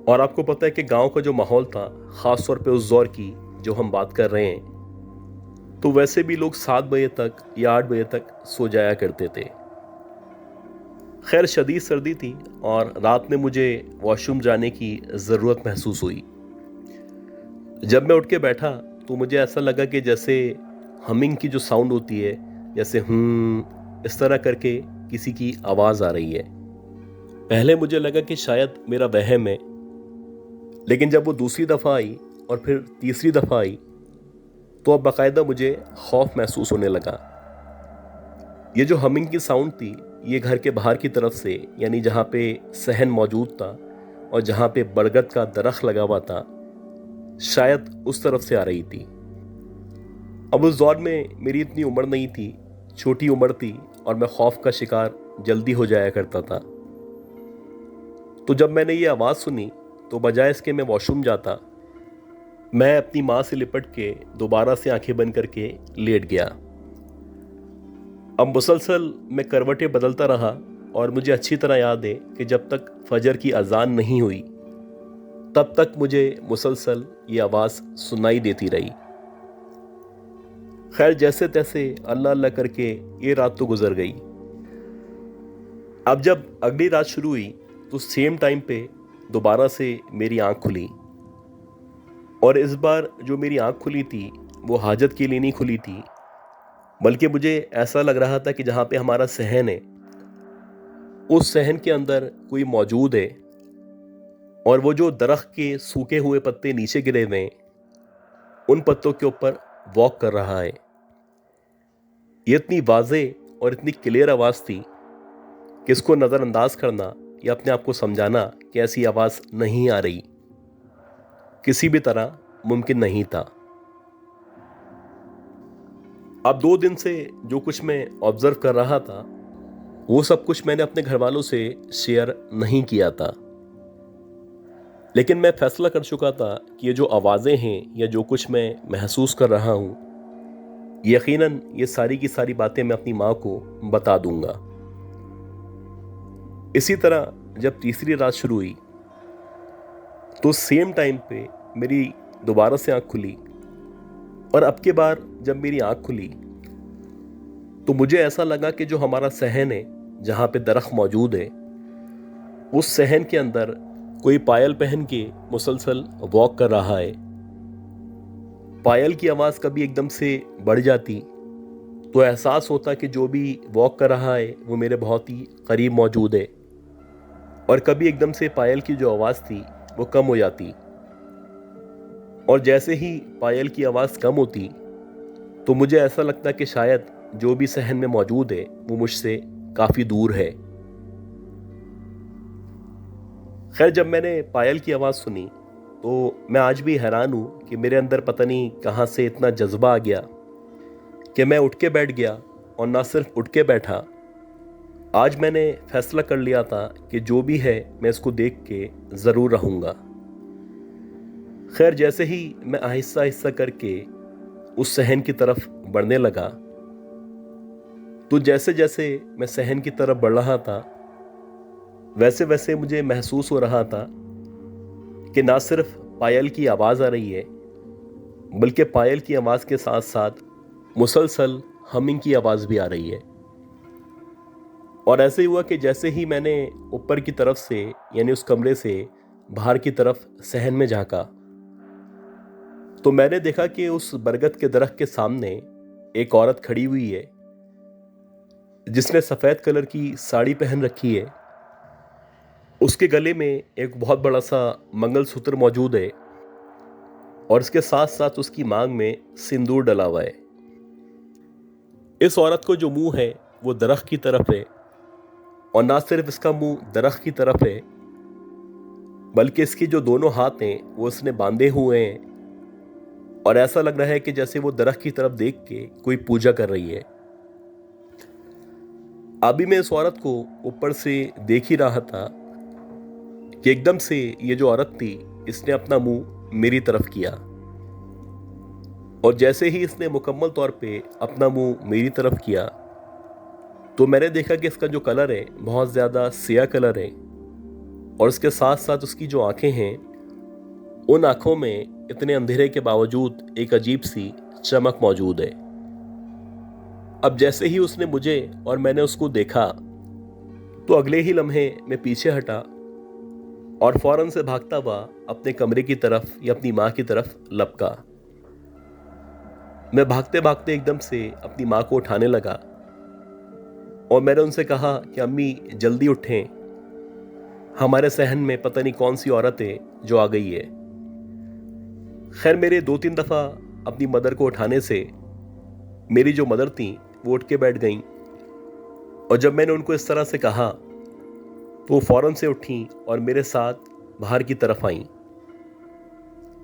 और आपको पता है कि गांव का जो माहौल था, ख़ास तौर पे उस दौर की जो हम बात कर रहे हैं, तो वैसे भी लोग 7 बजे तक या 8 बजे तक सो जाया करते थे। खैर शदीद सर्दी थी और रात में मुझे वॉशरूम जाने की ज़रूरत महसूस हुई। जब मैं उठ के बैठा तो मुझे ऐसा लगा कि जैसे हमिंग की जो साउंड होती है, जैसे इस तरह करके किसी की आवाज़ आ रही है। पहले मुझे लगा कि शायद मेरा वहम है, लेकिन जब वो दूसरी दफ़ा आई और फिर तीसरी दफ़ा आई तो अब बाकायदा मुझे खौफ महसूस होने लगा। ये जो हमिंग की साउंड थी ये घर के बाहर की तरफ से, यानी जहाँ पे सहन मौजूद था और जहाँ पे बरगद का दरख्त लगा हुआ था, शायद उस तरफ से आ रही थी। अब उस दौर में मेरी इतनी उम्र नहीं थी, छोटी उम्र थी और मैं खौफ का शिकार जल्दी हो जाया करता था। तो जब मैंने ये आवाज़ सुनी तो बजाय इसके मैं वॉशरूम जाता, मैं अपनी माँ से लिपट के दोबारा से आंखें बंद करके लेट गया। अब मुसलसल मैं करवटें बदलता रहा और मुझे अच्छी तरह याद है कि जब तक फजर की अजान नहीं हुई तब तक मुझे मुसलसल ये आवाज़ सुनाई देती रही। खैर जैसे तैसे अल्लाह अल्लाह करके ये रात तो गुजर गई। अब जब अगली रात शुरू हुई तो सेम टाइम पे दोबारा से मेरी आंख खुली और इस बार जो मेरी आंख खुली थी वो हाजत के लिए नहीं खुली थी, बल्कि मुझे ऐसा लग रहा था कि जहाँ पे हमारा सहन है उस सहन के अंदर कोई मौजूद है और वो जो दरख्त के सूखे हुए पत्ते नीचे गिरे हुए हैं उन पत्तों के ऊपर वॉक कर रहा है। ये इतनी वाज़े और इतनी क्लियर आवाज़ थी कि इसको नज़रअंदाज करना या अपने आप को समझाना कि ऐसी आवाज़ नहीं आ रही किसी भी तरह मुमकिन नहीं था। अब 2 दिन से जो कुछ मैं ऑब्जर्व कर रहा था वो सब कुछ मैंने अपने घर वालों से शेयर नहीं किया था, लेकिन मैं फैसला कर चुका था कि ये जो आवाज़ें हैं या जो कुछ मैं महसूस कर रहा हूँ यकीनन ये सारी की सारी बातें मैं अपनी माँ को बता दूंगा। इसी तरह जब तीसरी रात शुरू हुई तो सेम टाइम पे मेरी दोबारा से आँख खुली और अब के बार जब मेरी आँख खुली तो मुझे ऐसा लगा कि जो हमारा सहन है जहाँ पे दरख्त मौजूद है उस सहन के अंदर कोई पायल पहन के मुसलसल वॉक कर रहा है। पायल की आवाज़ कभी एकदम से बढ़ जाती तो एहसास होता कि जो भी वॉक कर रहा है वो मेरे बहुत ही करीब मौजूद है, और कभी एकदम से पायल की जो आवाज़ थी वो कम हो जाती और जैसे ही पायल की आवाज़ कम होती तो मुझे ऐसा लगता कि शायद जो भी सहन में मौजूद है वो मुझसे काफ़ी दूर है। खैर जब मैंने पायल की आवाज़ सुनी तो मैं आज भी हैरान हूँ कि मेरे अंदर पता नहीं कहाँ से इतना जज्बा आ गया कि मैं उठ के बैठ गया। और ना सिर्फ उठ के बैठा, आज मैंने फैसला कर लिया था कि जो भी है मैं इसको देख के ज़रूर रहूँगा। खैर, जैसे ही मैं आहिस्ता आहिस्ता करके उस सहन की तरफ बढ़ने लगा, तो जैसे जैसे मैं सहन की तरफ बढ़ रहा था, वैसे वैसे मुझे महसूस हो रहा था कि ना सिर्फ पायल की आवाज़ आ रही है, बल्कि पायल की आवाज़ के साथ साथ मुसलसल हमिंग की आवाज़ भी आ रही है। और ऐसे ही हुआ कि जैसे ही मैंने ऊपर की तरफ से, यानी उस कमरे से बाहर की तरफ सहन में झांका, तो मैंने देखा कि उस बरगद के दरख्त के सामने एक औरत खड़ी हुई है, जिसने सफ़ेद कलर की साड़ी पहन रखी है। उसके गले में एक बहुत बड़ा सा मंगलसूत्र मौजूद है और इसके साथ साथ उसकी मांग में सिंदूर डला हुआ है। इस औरत को जो मुंह है वो दरख्त की तरफ है, और ना सिर्फ इसका मुंह दरख्त की तरफ है, बल्कि इसके जो दोनों हाथ हैं वो इसने बांधे हुए हैं, और ऐसा लग रहा है कि जैसे वो दरख्त की तरफ देख के कोई पूजा कर रही है। अभी मैं इस औरत को ऊपर से देख ही रहा था कि एकदम से ये जो औरत थी, इसने अपना मुंह मेरी तरफ किया, और जैसे ही इसने मुकम्मल तौर पे अपना मुंह मेरी तरफ किया, तो मैंने देखा कि इसका जो कलर है बहुत ज़्यादा सियाह कलर है, और इसके साथ साथ उसकी जो आंखें हैं, उन आंखों में इतने अंधेरे के बावजूद एक अजीब सी चमक मौजूद है। अब जैसे ही उसने मुझे और मैंने उसको देखा, तो अगले ही लम्हे मैं पीछे हटा और फौरन से भागता हुआ अपने कमरे की तरफ या अपनी माँ की तरफ लपका। मैं भागते भागते एकदम से अपनी माँ को उठाने लगा, और मैंने उनसे कहा कि अम्मी जल्दी उठें, हमारे सहन में पता नहीं कौन सी औरत है जो आ गई है। खैर, मेरे 2-3 दफ़ा अपनी मदर को उठाने से मेरी जो मदर थी वो उठ के बैठ गईं, और जब मैंने उनको इस तरह से कहा तो वो फौरन से उठी और मेरे साथ बाहर की तरफ आईं।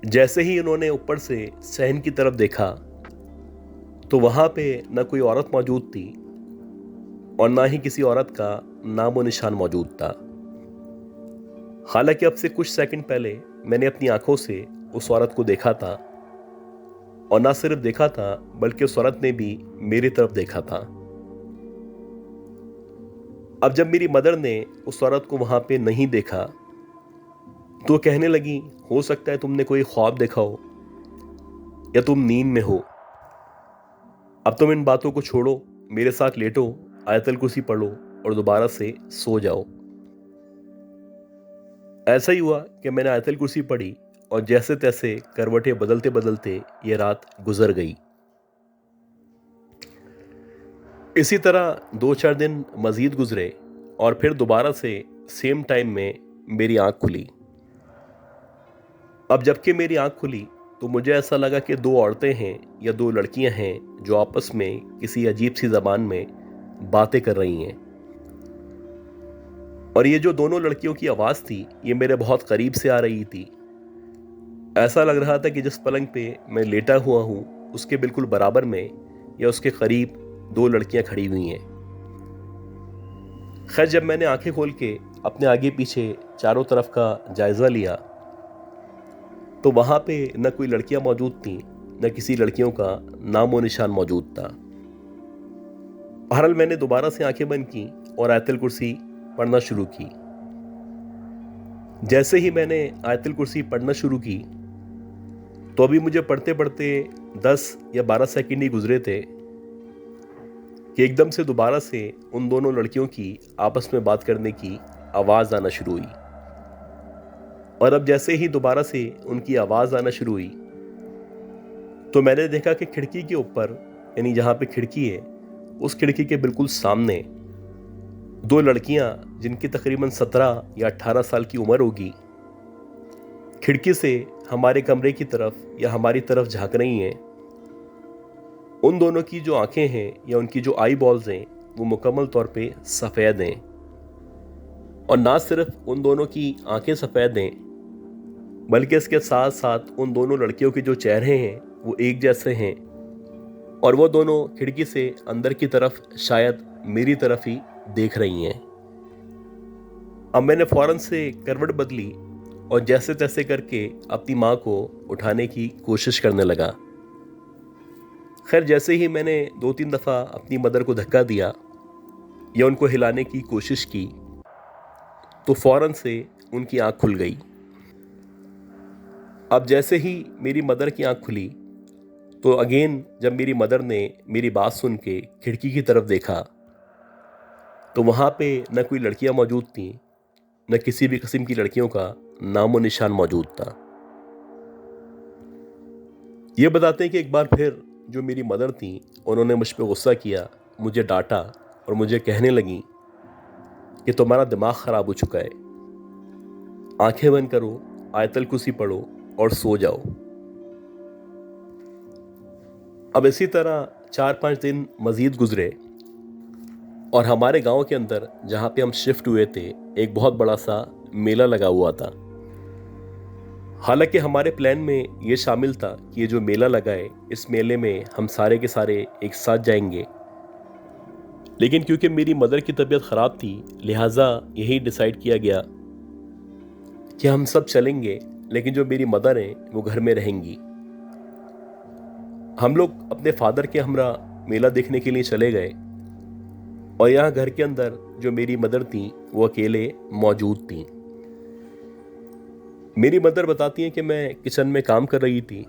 जैसे ही उन्होंने ऊपर से सहन की तरफ देखा, तो वहाँ पे न कोई औरत मौजूद थी और ना ही किसी औरत का नामो निशान मौजूद था। हालांकि अब से कुछ सेकंड पहले मैंने अपनी आंखों से उस औरत को देखा था, और ना सिर्फ देखा था बल्कि उस औरत ने भी मेरी तरफ देखा था। अब जब मेरी मदर ने उस औरत को वहां पे नहीं देखा, तो कहने लगी, हो सकता है तुमने कोई ख्वाब देखा हो या तुम नींद में हो। अब तुम इन बातों को छोड़ो, मेरे साथ लेटो, आयतल कुर्सी पढ़ो और दोबारा से सो जाओ। ऐसा ही हुआ कि मैंने आयतल कुर्सी पढ़ी, और जैसे तैसे करवटें बदलते बदलते ये रात गुजर गई। इसी तरह 2-4 दिन मजीद गुजरे, और फिर दोबारा से सेम टाइम में मेरी आंख खुली। अब जबकि मेरी आंख खुली, तो मुझे ऐसा लगा कि 2 औरतें हैं या 2 लड़कियां हैं जो आपस में किसी अजीब सी जबान में बातें कर रही हैं। और ये जो दोनों लड़कियों की आवाज़ थी, ये मेरे बहुत करीब से आ रही थी। ऐसा लग रहा था कि जिस पलंग पे मैं लेटा हुआ हूँ, उसके बिल्कुल बराबर में या उसके करीब 2 लड़कियां खड़ी हुई हैं। खैर, जब मैंने आंखें खोल के अपने आगे पीछे चारों तरफ का जायज़ा लिया, तो वहाँ पे न कोई लड़कियां मौजूद थीं, न किसी लड़कियों का नामो निशान मौजूद था। बहरहाल, मैंने दोबारा से आंखें बंद की और आयतल कुर्सी पढ़ना शुरू की। जैसे ही मैंने आयतल कुर्सी पढ़ना शुरू की, तो अभी मुझे पढ़ते पढ़ते 10 या 12 सेकंड ही गुजरे थे कि एकदम से दोबारा से उन दोनों लड़कियों की आपस में बात करने की आवाज़ आना शुरू हुई। और अब जैसे ही दोबारा से उनकी आवाज़ आना शुरू हुई, तो मैंने देखा कि खिड़की के ऊपर, यानी जहाँ पे खिड़की है, उस खिड़की के बिल्कुल सामने 2 लड़कियां जिनकी तकरीबन 17 या 18 साल की उम्र होगी, खिड़की से हमारे कमरे की तरफ या हमारी तरफ झांक रही हैं। उन दोनों की जो आंखें हैं या उनकी जो आई बॉल्स हैं, वो मुकम्मल तौर पे सफ़ेद हैं। और ना सिर्फ उन दोनों की आंखें सफ़ेद हैं, बल्कि इसके साथ साथ उन दोनों लड़कियों के जो चेहरे हैं वो एक जैसे हैं और वो दोनों खिड़की से अंदर की तरफ शायद मेरी तरफ ही देख रही हैं। अब मैंने फौरन से करवट बदली और जैसे तैसे करके अपनी माँ को उठाने की कोशिश करने लगा। खैर, जैसे ही मैंने 2-3 दफ़ा अपनी मदर को धक्का दिया या उनको हिलाने की कोशिश की तो फौरन से उनकी आंख खुल गई। अब जैसे ही मेरी मदर की आंख खुली तो अगेन जब मेरी मदर ने मेरी बात सुन के खिड़की की तरफ देखा तो वहाँ पे न कोई लड़कियाँ मौजूद थीं, न किसी भी किस्म की लड़कियों का नामो निशान मौजूद था। ये बताते हैं कि एक बार फिर जो मेरी मदर थी उन्होंने मुझ पर गुस्सा किया, मुझे डांटा और मुझे कहने लगी कि तुम्हारा दिमाग ख़राब हो चुका है, आंखें बंद करो, आयतल कुर्सी पढ़ो और सो जाओ। अब इसी तरह 4-5 दिन मज़ीद गुजरे और हमारे गांव के अंदर जहाँ पे हम शिफ्ट हुए थे एक बहुत बड़ा सा मेला लगा हुआ था। हालांकि हमारे प्लान में ये शामिल था कि ये जो मेला लगा है इस मेले में हम सारे के सारे एक साथ जाएंगे, लेकिन क्योंकि मेरी मदर की तबीयत ख़राब थी लिहाजा यही डिसाइड किया गया कि हम सब चलेंगे, लेकिन जो मेरी मदर हैं वो घर में रहेंगी। हम लोग अपने फादर के हमरा मेला देखने के लिए चले गए और यहाँ घर के अंदर जो मेरी मदर थी वो अकेले मौजूद थी। मेरी मदर बताती हैं कि मैं किचन में काम कर रही थी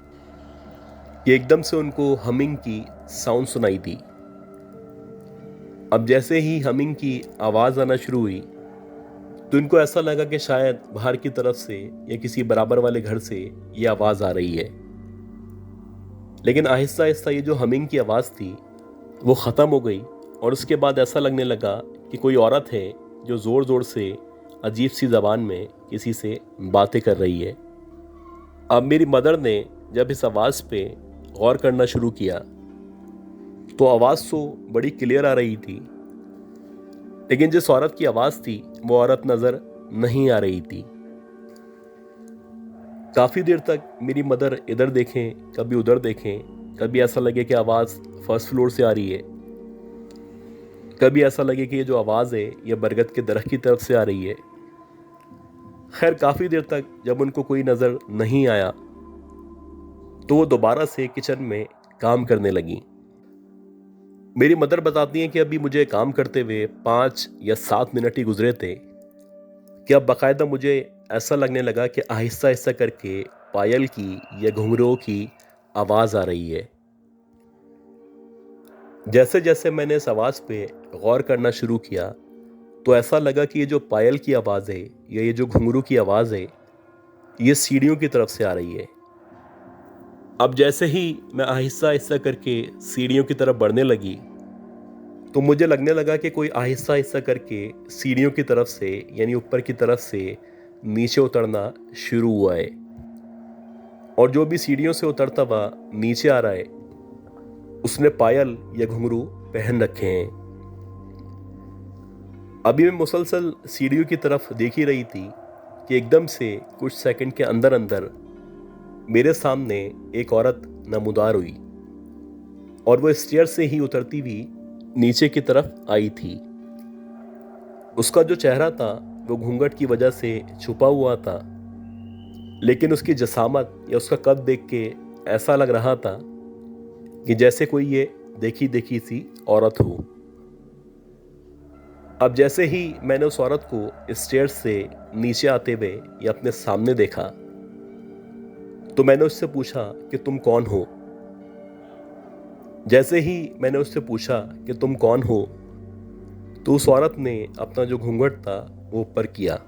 कि एकदम से उनको हमिंग की साउंड सुनाई दी। अब जैसे ही हमिंग की आवाज़ आना शुरू हुई तो इनको ऐसा लगा कि शायद बाहर की तरफ से या किसी बराबर वाले घर से ये आवाज़ आ रही है, लेकिन आहिस्ता आहिस्ता ये जो हमिंग की आवाज़ थी वो ख़त्म हो गई और उसके बाद ऐसा लगने लगा कि कोई औरत है जो ज़ोर ज़ोर से अजीब सी ज़बान में किसी से बातें कर रही है। अब मेरी मदर ने जब इस आवाज़ पे गौर करना शुरू किया तो आवाज़ तो बड़ी क्लियर आ रही थी, लेकिन जिस औरत की आवाज़ थी वो औरत नज़र नहीं आ रही थी। काफ़ी देर तक मेरी मदर इधर देखें कभी उधर देखें, कभी ऐसा लगे कि आवाज़ फर्स्ट फ्लोर से आ रही है, कभी ऐसा लगे कि ये जो आवाज़ है ये बरगद के दरख्त की तरफ से आ रही है। खैर, काफ़ी देर तक जब उनको कोई नज़र नहीं आया तो वो दोबारा से किचन में काम करने लगी। मेरी मदर बताती हैं कि अभी मुझे काम करते हुए 5 या 7 मिनट ही गुजरे थे कि अब बाकायदा मुझे ऐसा लगने लगा कि आहिस्ता आहिस्ता करके पायल की या घुंघरूओं की आवाज़ आ रही है। जैसे जैसे मैंने इस आवाज़ पे गौर करना शुरू किया तो ऐसा लगा कि ये जो पायल की आवाज़ है या ये जो घुंघरू की आवाज़ है ये सीढ़ियों की तरफ से आ रही है। अब जैसे ही मैं आहिस्ता आहिस्ता करके सीढ़ियों की तरफ बढ़ने लगी तो मुझे लगने लगा कि कोई आहिस्ता आहिस्ता करके सीढ़ियों की तरफ से यानी ऊपर की तरफ से नीचे उतरना शुरू हुआ है और जो भी सीढ़ियों से उतरता हुआ नीचे आ रहा है उसने पायल या घुंघरू पहन रखे हैं। अभी मैं मुसलसल सीढ़ियों की तरफ देख ही रही थी कि एकदम से कुछ सेकंड के अंदर अंदर मेरे सामने एक औरत नमूदार हुई और वो स्टेयर से ही उतरती हुई नीचे की तरफ आई थी। उसका जो चेहरा था वो घूंघट की वजह से छुपा हुआ था, लेकिन उसकी जसामत या उसका कद देख के ऐसा लग रहा था कि जैसे कोई ये देखी देखी सी औरत हो। अब जैसे ही मैंने उस औरत को स्टेयर से नीचे आते हुए या अपने सामने देखा तो मैंने उससे पूछा कि तुम कौन हो। जैसे ही मैंने उससे पूछा कि तुम कौन हो तो उस औरत ने अपना जो घूंघट था वो ऊपर किया।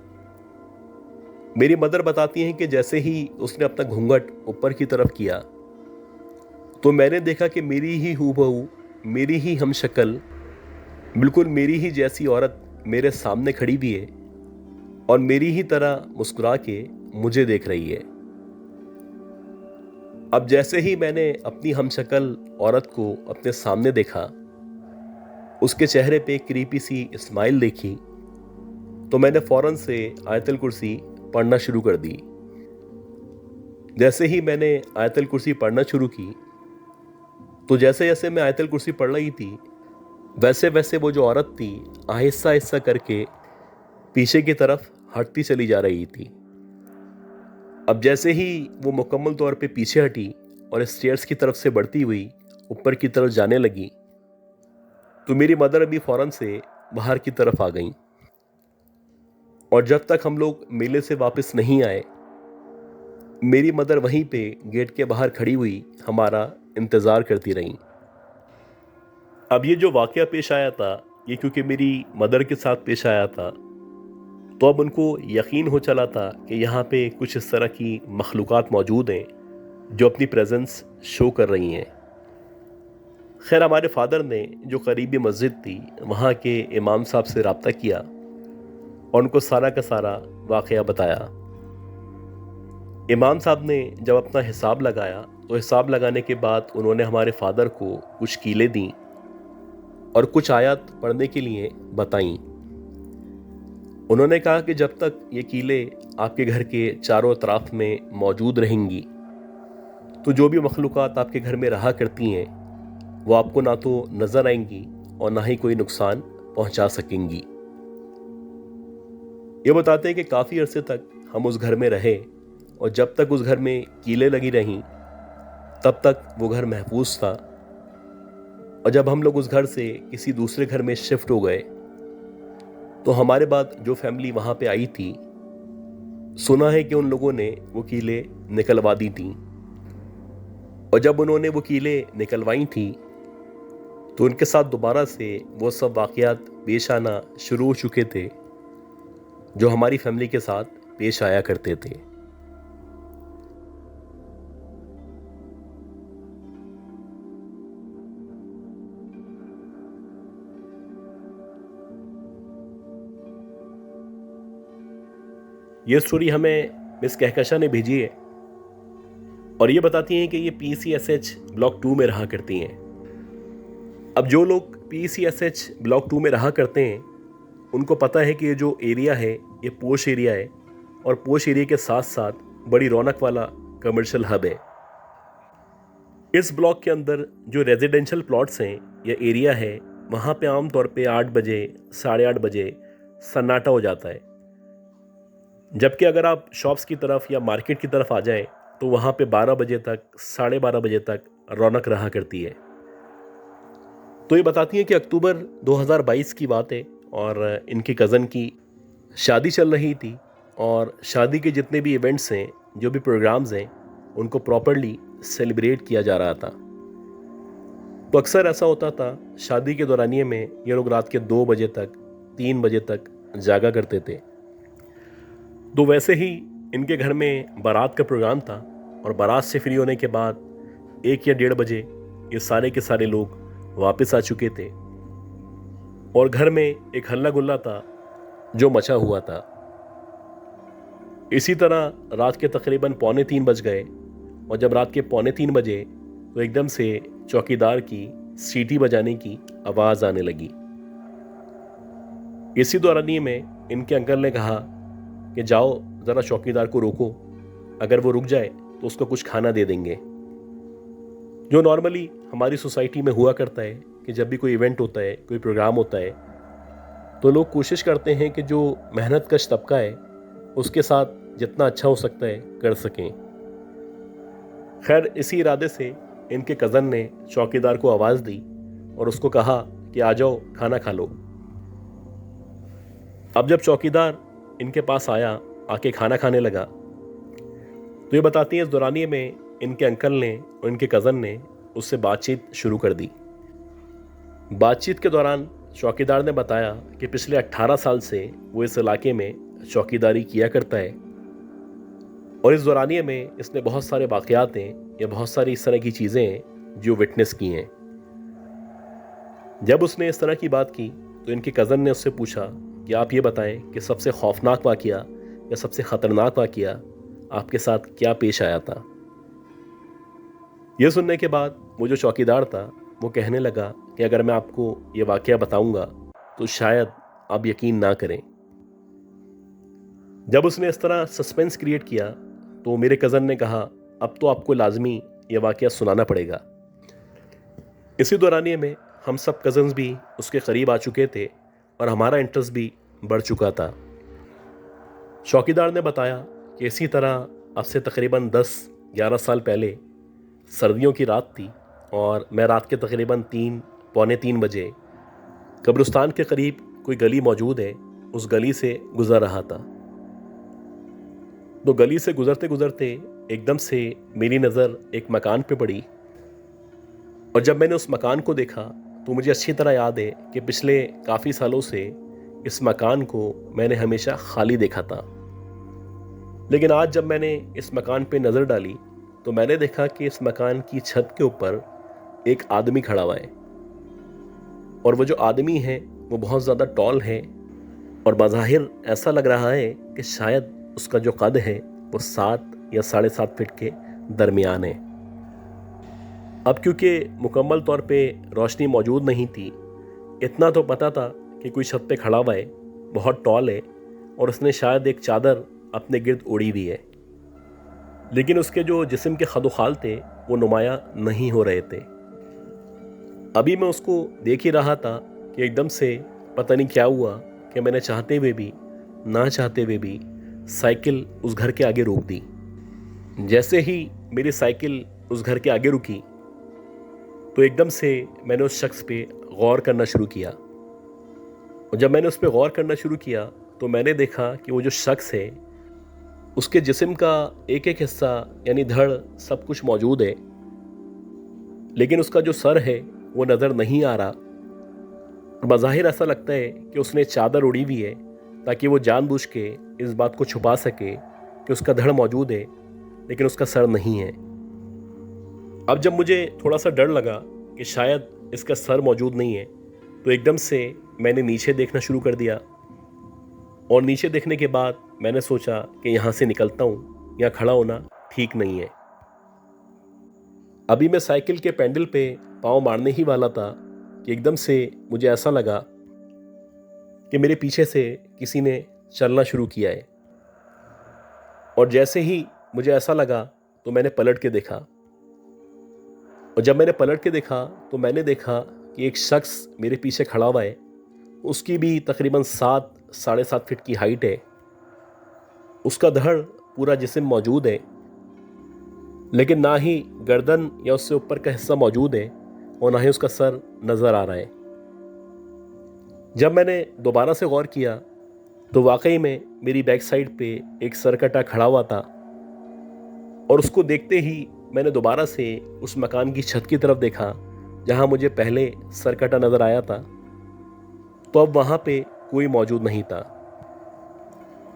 मेरी मदर बताती हैं कि जैसे ही उसने अपना घूंघट ऊपर की तरफ किया तो मैंने देखा कि मेरी ही हूबहू, मेरी ही हमशक्ल, बिल्कुल मेरी ही जैसी औरत मेरे सामने खड़ी हुई है और मेरी ही तरह मुस्कुरा के मुझे देख रही है। अब जैसे ही मैंने अपनी हमशक्ल औरत को अपने सामने देखा, उसके चेहरे पे एक क्रीपी सी स्माइल देखी तो मैंने फौरन से आयतल कुर्सी पढ़ना शुरू कर दी। जैसे ही मैंने आयतल कुर्सी पढ़ना शुरू की, तो जैसे जैसे मैं आयतल कुर्सी पढ़ रही थी, वैसे वैसे वो जो औरत थी आहिस्ता आहिस्ता करके पीछे की तरफ हटती चली जा रही थी। अब जैसे ही वो मुकम्मल तौर पे पीछे हटी और स्टेयर्स की तरफ से बढ़ती हुई ऊपर की तरफ जाने लगी, तो मेरी मदर अभी फ़ौरन से बाहर की तरफ आ गई। और जब तक हम लोग मेले से वापस नहीं आए, मेरी मदर वहीं पे गेट के बाहर खड़ी हुई हमारा इंतज़ार करती रहीं। अब ये जो वाक़या पेश आया था, ये क्योंकि मेरी मदर के साथ पेश आया था, तो अब उनको यकीन हो चला था कि यहाँ पे कुछ इस तरह की मखलूक़ात मौजूद हैं जो अपनी प्रेजेंस शो कर रही हैं। खैर, हमारे फादर ने जो करीबी मस्जिद थी वहाँ के इमाम साहब से रब्ता किया और उनको सारा का सारा वाक़या बताया। इमाम साहब ने जब अपना हिसाब लगाया, तो हिसाब लगाने के बाद उन्होंने हमारे फादर को कुछ कीलें दी और कुछ आयत पढ़ने के लिए बताईं। उन्होंने कहा कि जब तक ये कीलें आपके घर के चारों तरफ में मौजूद रहेंगी, तो जो भी मखलूक़ात आपके घर में रहा करती हैं वो आपको ना तो नज़र आएंगी और ना ही कोई नुकसान पहुंचा सकेंगी। ये बताते हैं कि काफ़ी अरसे तक हम उस घर में रहे और जब तक उस घर में कीलें लगी रहीं तब तक वो घर महफूज था। और जब हम लोग उस घर से किसी दूसरे घर में शिफ्ट हो गए, तो हमारे बाद जो फैमिली वहाँ पे आई थी, सुना है कि उन लोगों ने वो कीलें निकलवा दी थी। और जब उन्होंने वो कीलें निकलवाई थी, तो उनके साथ दोबारा से वो सब वाक़यात पेश आना शुरू हो चुके थे जो हमारी फैमिली के साथ पेश आया करते थे। ये स्टोरी हमें मिस कहकशा ने भेजी है और ये बताती हैं कि ये PCSH ब्लॉक 2 में रहा करती हैं। अब जो लोग PCSH ब्लॉक 2 में रहा करते हैं, उनको पता है कि ये जो एरिया है ये पोश एरिया है और पोश एरिया के साथ साथ बड़ी रौनक वाला कमर्शियल हब है। इस ब्लॉक के अंदर जो रेजिडेंशियल प्लॉट्स हैं या एरिया है, वहाँ पे आम तौर पे 8 बजे 8:30 बजे सन्नाटा हो जाता है। जबकि अगर आप शॉप्स की तरफ या मार्केट की तरफ आ जाएं, तो वहाँ पे 12 बजे तक 12:30 बजे तक रौनक रहा करती है। तो ये बताती हैं कि अक्टूबर 2022 की बात है और इनके कज़न की शादी चल रही थी और शादी के जितने भी इवेंट्स हैं, जो भी प्रोग्राम्स हैं, उनको प्रॉपरली सेलिब्रेट किया जा रहा था। तो अक्सर ऐसा होता था, शादी के दौरानिए में ये लोग रात के 2 बजे तक 3 बजे तक जागा करते थे। तो वैसे ही इनके घर में बारात का प्रोग्राम था और बारात से फ्री होने के बाद 1 या 1:30 बजे ये सारे के सारे लोग वापस आ चुके थे और घर में एक हल्ला गुल्ला था जो मचा हुआ था। इसी तरह रात के तकरीबन 2:45 बज गए और जब रात के 2:45 बजे, तो एकदम से चौकीदार की सीटी बजाने की आवाज़ आने लगी। इसी दौरानिए में इनके अंकल ने कहा कि जाओ ज़रा चौकीदार को रोको, अगर वो रुक जाए तो उसको कुछ खाना दे देंगे। जो नॉर्मली हमारी सोसाइटी में हुआ करता है कि जब भी कोई इवेंट होता है, कोई प्रोग्राम होता है, तो लोग कोशिश करते हैं कि जो मेहनत कश तबका है उसके साथ जितना अच्छा हो सकता है कर सकें। खैर, इसी इरादे से इनके कज़न ने चौकीदार को आवाज़ दी और उसको कहा कि आ जाओ खाना खा लो। अब जब चौकीदार इनके पास आया, आके खाना खाने लगा, तो ये बताती हैं इस दौरानिए में इनके अंकल ने और इनके कज़न ने उससे बातचीत शुरू कर दी। बातचीत के दौरान चौकीदार ने बताया कि पिछले 18 साल से वो इस इलाके में चौकीदारी किया करता है और इस दौरानिए में इसने बहुत सारे वाक़यात हैं या बहुत सारी इस तरह की चीज़ें हैं जो विटनेस की हैं। जब उसने इस तरह की बात की, तो इनके कज़न ने उससे पूछा कि आप ये बताएं कि सबसे खौफनाक वाक़या या सबसे ख़तरनाक वाक़या आपके साथ क्या पेश आया था। यह सुनने के बाद वो जो चौकीदार था वो कहने लगा कि अगर मैं आपको ये वाक़या बताऊंगा तो शायद आप यकीन ना करें। जब उसने इस तरह सस्पेंस क्रिएट किया, तो मेरे कज़न ने कहा अब तो आपको लाजमी ये वाक़या सुनाना पड़ेगा। इसी दौरानिए में हम सब कज़न्स भी उसके करीब आ चुके थे और हमारा इंटरेस्ट भी बढ़ चुका था। चौकीदार ने बताया कि इसी तरह अब से तकरीबन 10-11 साल पहले सर्दियों की रात थी और मैं रात के तकरीबन 3 पौने 3 बजे कब्रिस्तान के करीब कोई गली मौजूद है, उस गली से गुज़र रहा था। तो गली से गुज़रते गुज़रते एकदम से मेरी नज़र एक मकान पे पड़ी और जब मैंने उस मकान को देखा तो मुझे अच्छी तरह याद है कि पिछले काफ़ी सालों से इस मकान को मैंने हमेशा खाली देखा था। लेकिन आज जब मैंने इस मकान पे नज़र डाली तो मैंने देखा कि इस मकान की छत के ऊपर एक आदमी खड़ा हुआ है और वो जो आदमी है वो बहुत ज़्यादा टॉल है और बज़ाहिर ऐसा लग रहा है कि शायद उसका जो कद है वो 7 या 7.5 फीट के दरमियान है। अब क्योंकि मुकम्मल तौर पे रोशनी मौजूद नहीं थी, इतना तो पता था कि कोई छत पे खड़ा हुआ है, बहुत टॉल है और उसने शायद एक चादर अपने गिर्द ओढ़ी हुई है, लेकिन उसके जो जिस्म के खदोखाल थे वो नुमाया नहीं हो रहे थे। अभी मैं उसको देख ही रहा था कि एकदम से पता नहीं क्या हुआ कि मैंने चाहते हुए भी ना चाहते हुए भी साइकिल उस घर के आगे रोक दी। जैसे ही मेरी साइकिल उस घर के आगे रुकी तो एकदम से मैंने उस शख्स पे गौर करना शुरू किया और जब मैंने उस पर गौर करना शुरू किया तो मैंने देखा कि वो जो शख्स है उसके जिस्म का एक एक हिस्सा यानी धड़ सब कुछ मौजूद है, लेकिन उसका जो सर है वो नज़र नहीं आ रहा। बज़ाहिर ऐसा लगता है कि उसने चादर उड़ी हुई है ताकि वो जानबूझ के इस बात को छुपा सके कि उसका धड़ मौजूद है लेकिन उसका सर नहीं है। अब जब मुझे थोड़ा सा डर लगा कि शायद इसका सर मौजूद नहीं है तो एकदम से मैंने नीचे देखना शुरू कर दिया और नीचे देखने के बाद मैंने सोचा कि यहाँ से निकलता हूँ, यहाँ खड़ा होना ठीक नहीं है। अभी मैं साइकिल के पैडल पे पाँव मारने ही वाला था कि एकदम से मुझे ऐसा लगा कि मेरे पीछे से किसी ने चलना शुरू किया है और जैसे ही मुझे ऐसा लगा तो मैंने पलट के देखा और जब मैंने पलट के देखा तो मैंने देखा कि एक शख्स मेरे पीछे खड़ा हुआ है। उसकी भी तकरीबन 7-7.5 फीट की हाइट है, उसका धड़ पूरा जिस्म मौजूद है लेकिन ना ही गर्दन या उससे ऊपर का हिस्सा मौजूद है और ना ही उसका सर नज़र आ रहा है। जब मैंने दोबारा से गौर किया तो वाकई में मेरी बैक साइड पे एक सरकटा खड़ा हुआ था और उसको देखते ही मैंने दोबारा से उस मकान की छत की तरफ देखा जहां मुझे पहले सरकटा नज़र आया था, तो अब वहां पे कोई मौजूद नहीं था।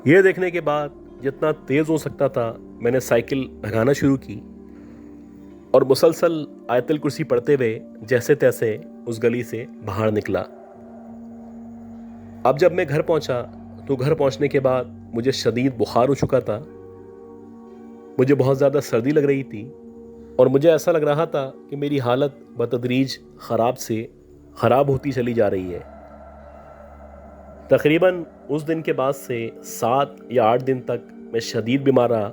यह देखने के बाद जितना तेज़ हो सकता था मैंने साइकिल भगाना शुरू की और मुसलसल आयतुल कुर्सी पढ़ते हुए जैसे तैसे उस गली से बाहर निकला। अब जब मैं घर पहुंचा तो घर पहुंचने के बाद मुझे शदीद बुखार हो चुका था, मुझे बहुत ज़्यादा सर्दी लग रही थी और मुझे ऐसा लग रहा था कि मेरी हालत बतदरीज ख़राब से ख़राब होती चली जा रही है। तकरीबन उस दिन के बाद से 7 या 8 दिन तक मैं शदीद बीमार रहा।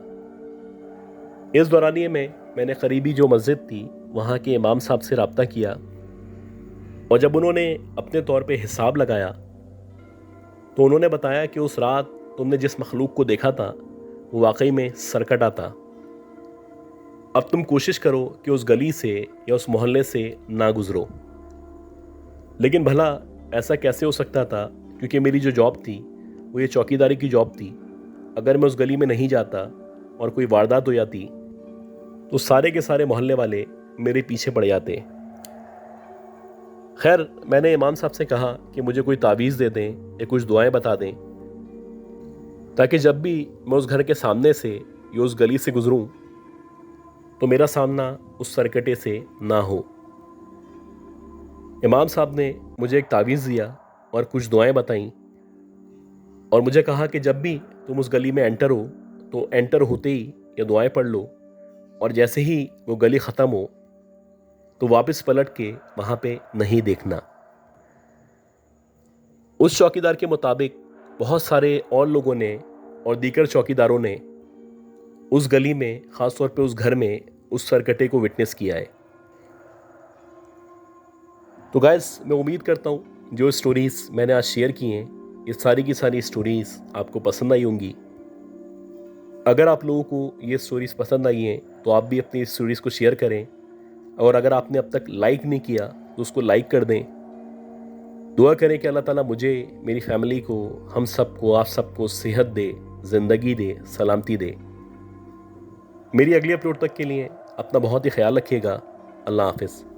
इस दौरानिए में मैंने करीबी जो मस्जिद थी वहाँ के इमाम साहब से रब्ता किया और जब उन्होंने अपने तौर पे हिसाब लगाया तो उन्होंने बताया कि उस रात तुमने जिस मखलूक को देखा था वो वाकई में सरकटा था। अब तुम कोशिश करो कि उस गली से या उस मोहल्ले से ना गुजरो। लेकिन भला ऐसा कैसे हो सकता था, क्योंकि मेरी जो जॉब थी वो ये चौकीदारी की जॉब थी। अगर मैं उस गली में नहीं जाता और कोई वारदात हो जाती तो सारे के सारे मोहल्ले वाले मेरे पीछे पड़ जाते। खैर, मैंने इमाम साहब से कहा कि मुझे कोई तावीज़ दे दें या कुछ दुआएं बता दें ताकि जब भी मैं उस घर के सामने से या उस गली से गुजरूं तो मेरा सामना उस सरकटे से ना हो। इमाम साहब ने मुझे एक तावीज़ दिया और कुछ दुआएं बताईं और मुझे कहा कि जब भी तुम उस गली में एंटर हो तो एंटर होते ही ये दुआएं पढ़ लो और जैसे ही वो गली ख़त्म हो तो वापस पलट के वहाँ पे नहीं देखना। उस चौकीदार के मुताबिक बहुत सारे और लोगों ने और दीगर चौकीदारों ने उस गली में, ख़ास तौर पे उस घर में उस सरकटे को विटनेस किया है। तो गाइस, मैं उम्मीद करता हूँ जो स्टोरीज़ मैंने आज शेयर की हैं, ये सारी की सारी स्टोरीज़ आपको पसंद आई होंगी। अगर आप लोगों को ये स्टोरीज़ पसंद आई हैं तो आप भी अपनी स्टोरीज़ को शेयर करें, और अगर आपने अब तक लाइक नहीं किया तो उसको लाइक कर दें। दुआ करें कि अल्लाह ताला मुझे, मेरी फैमिली को, हम सबको, आप सबको सेहत दे, ज़िंदगी दे, सलामती दे। मेरी अगली अपलोड तक के लिए अपना बहुत ही ख्याल रखिएगा। अल्लाह हाफ़िज़।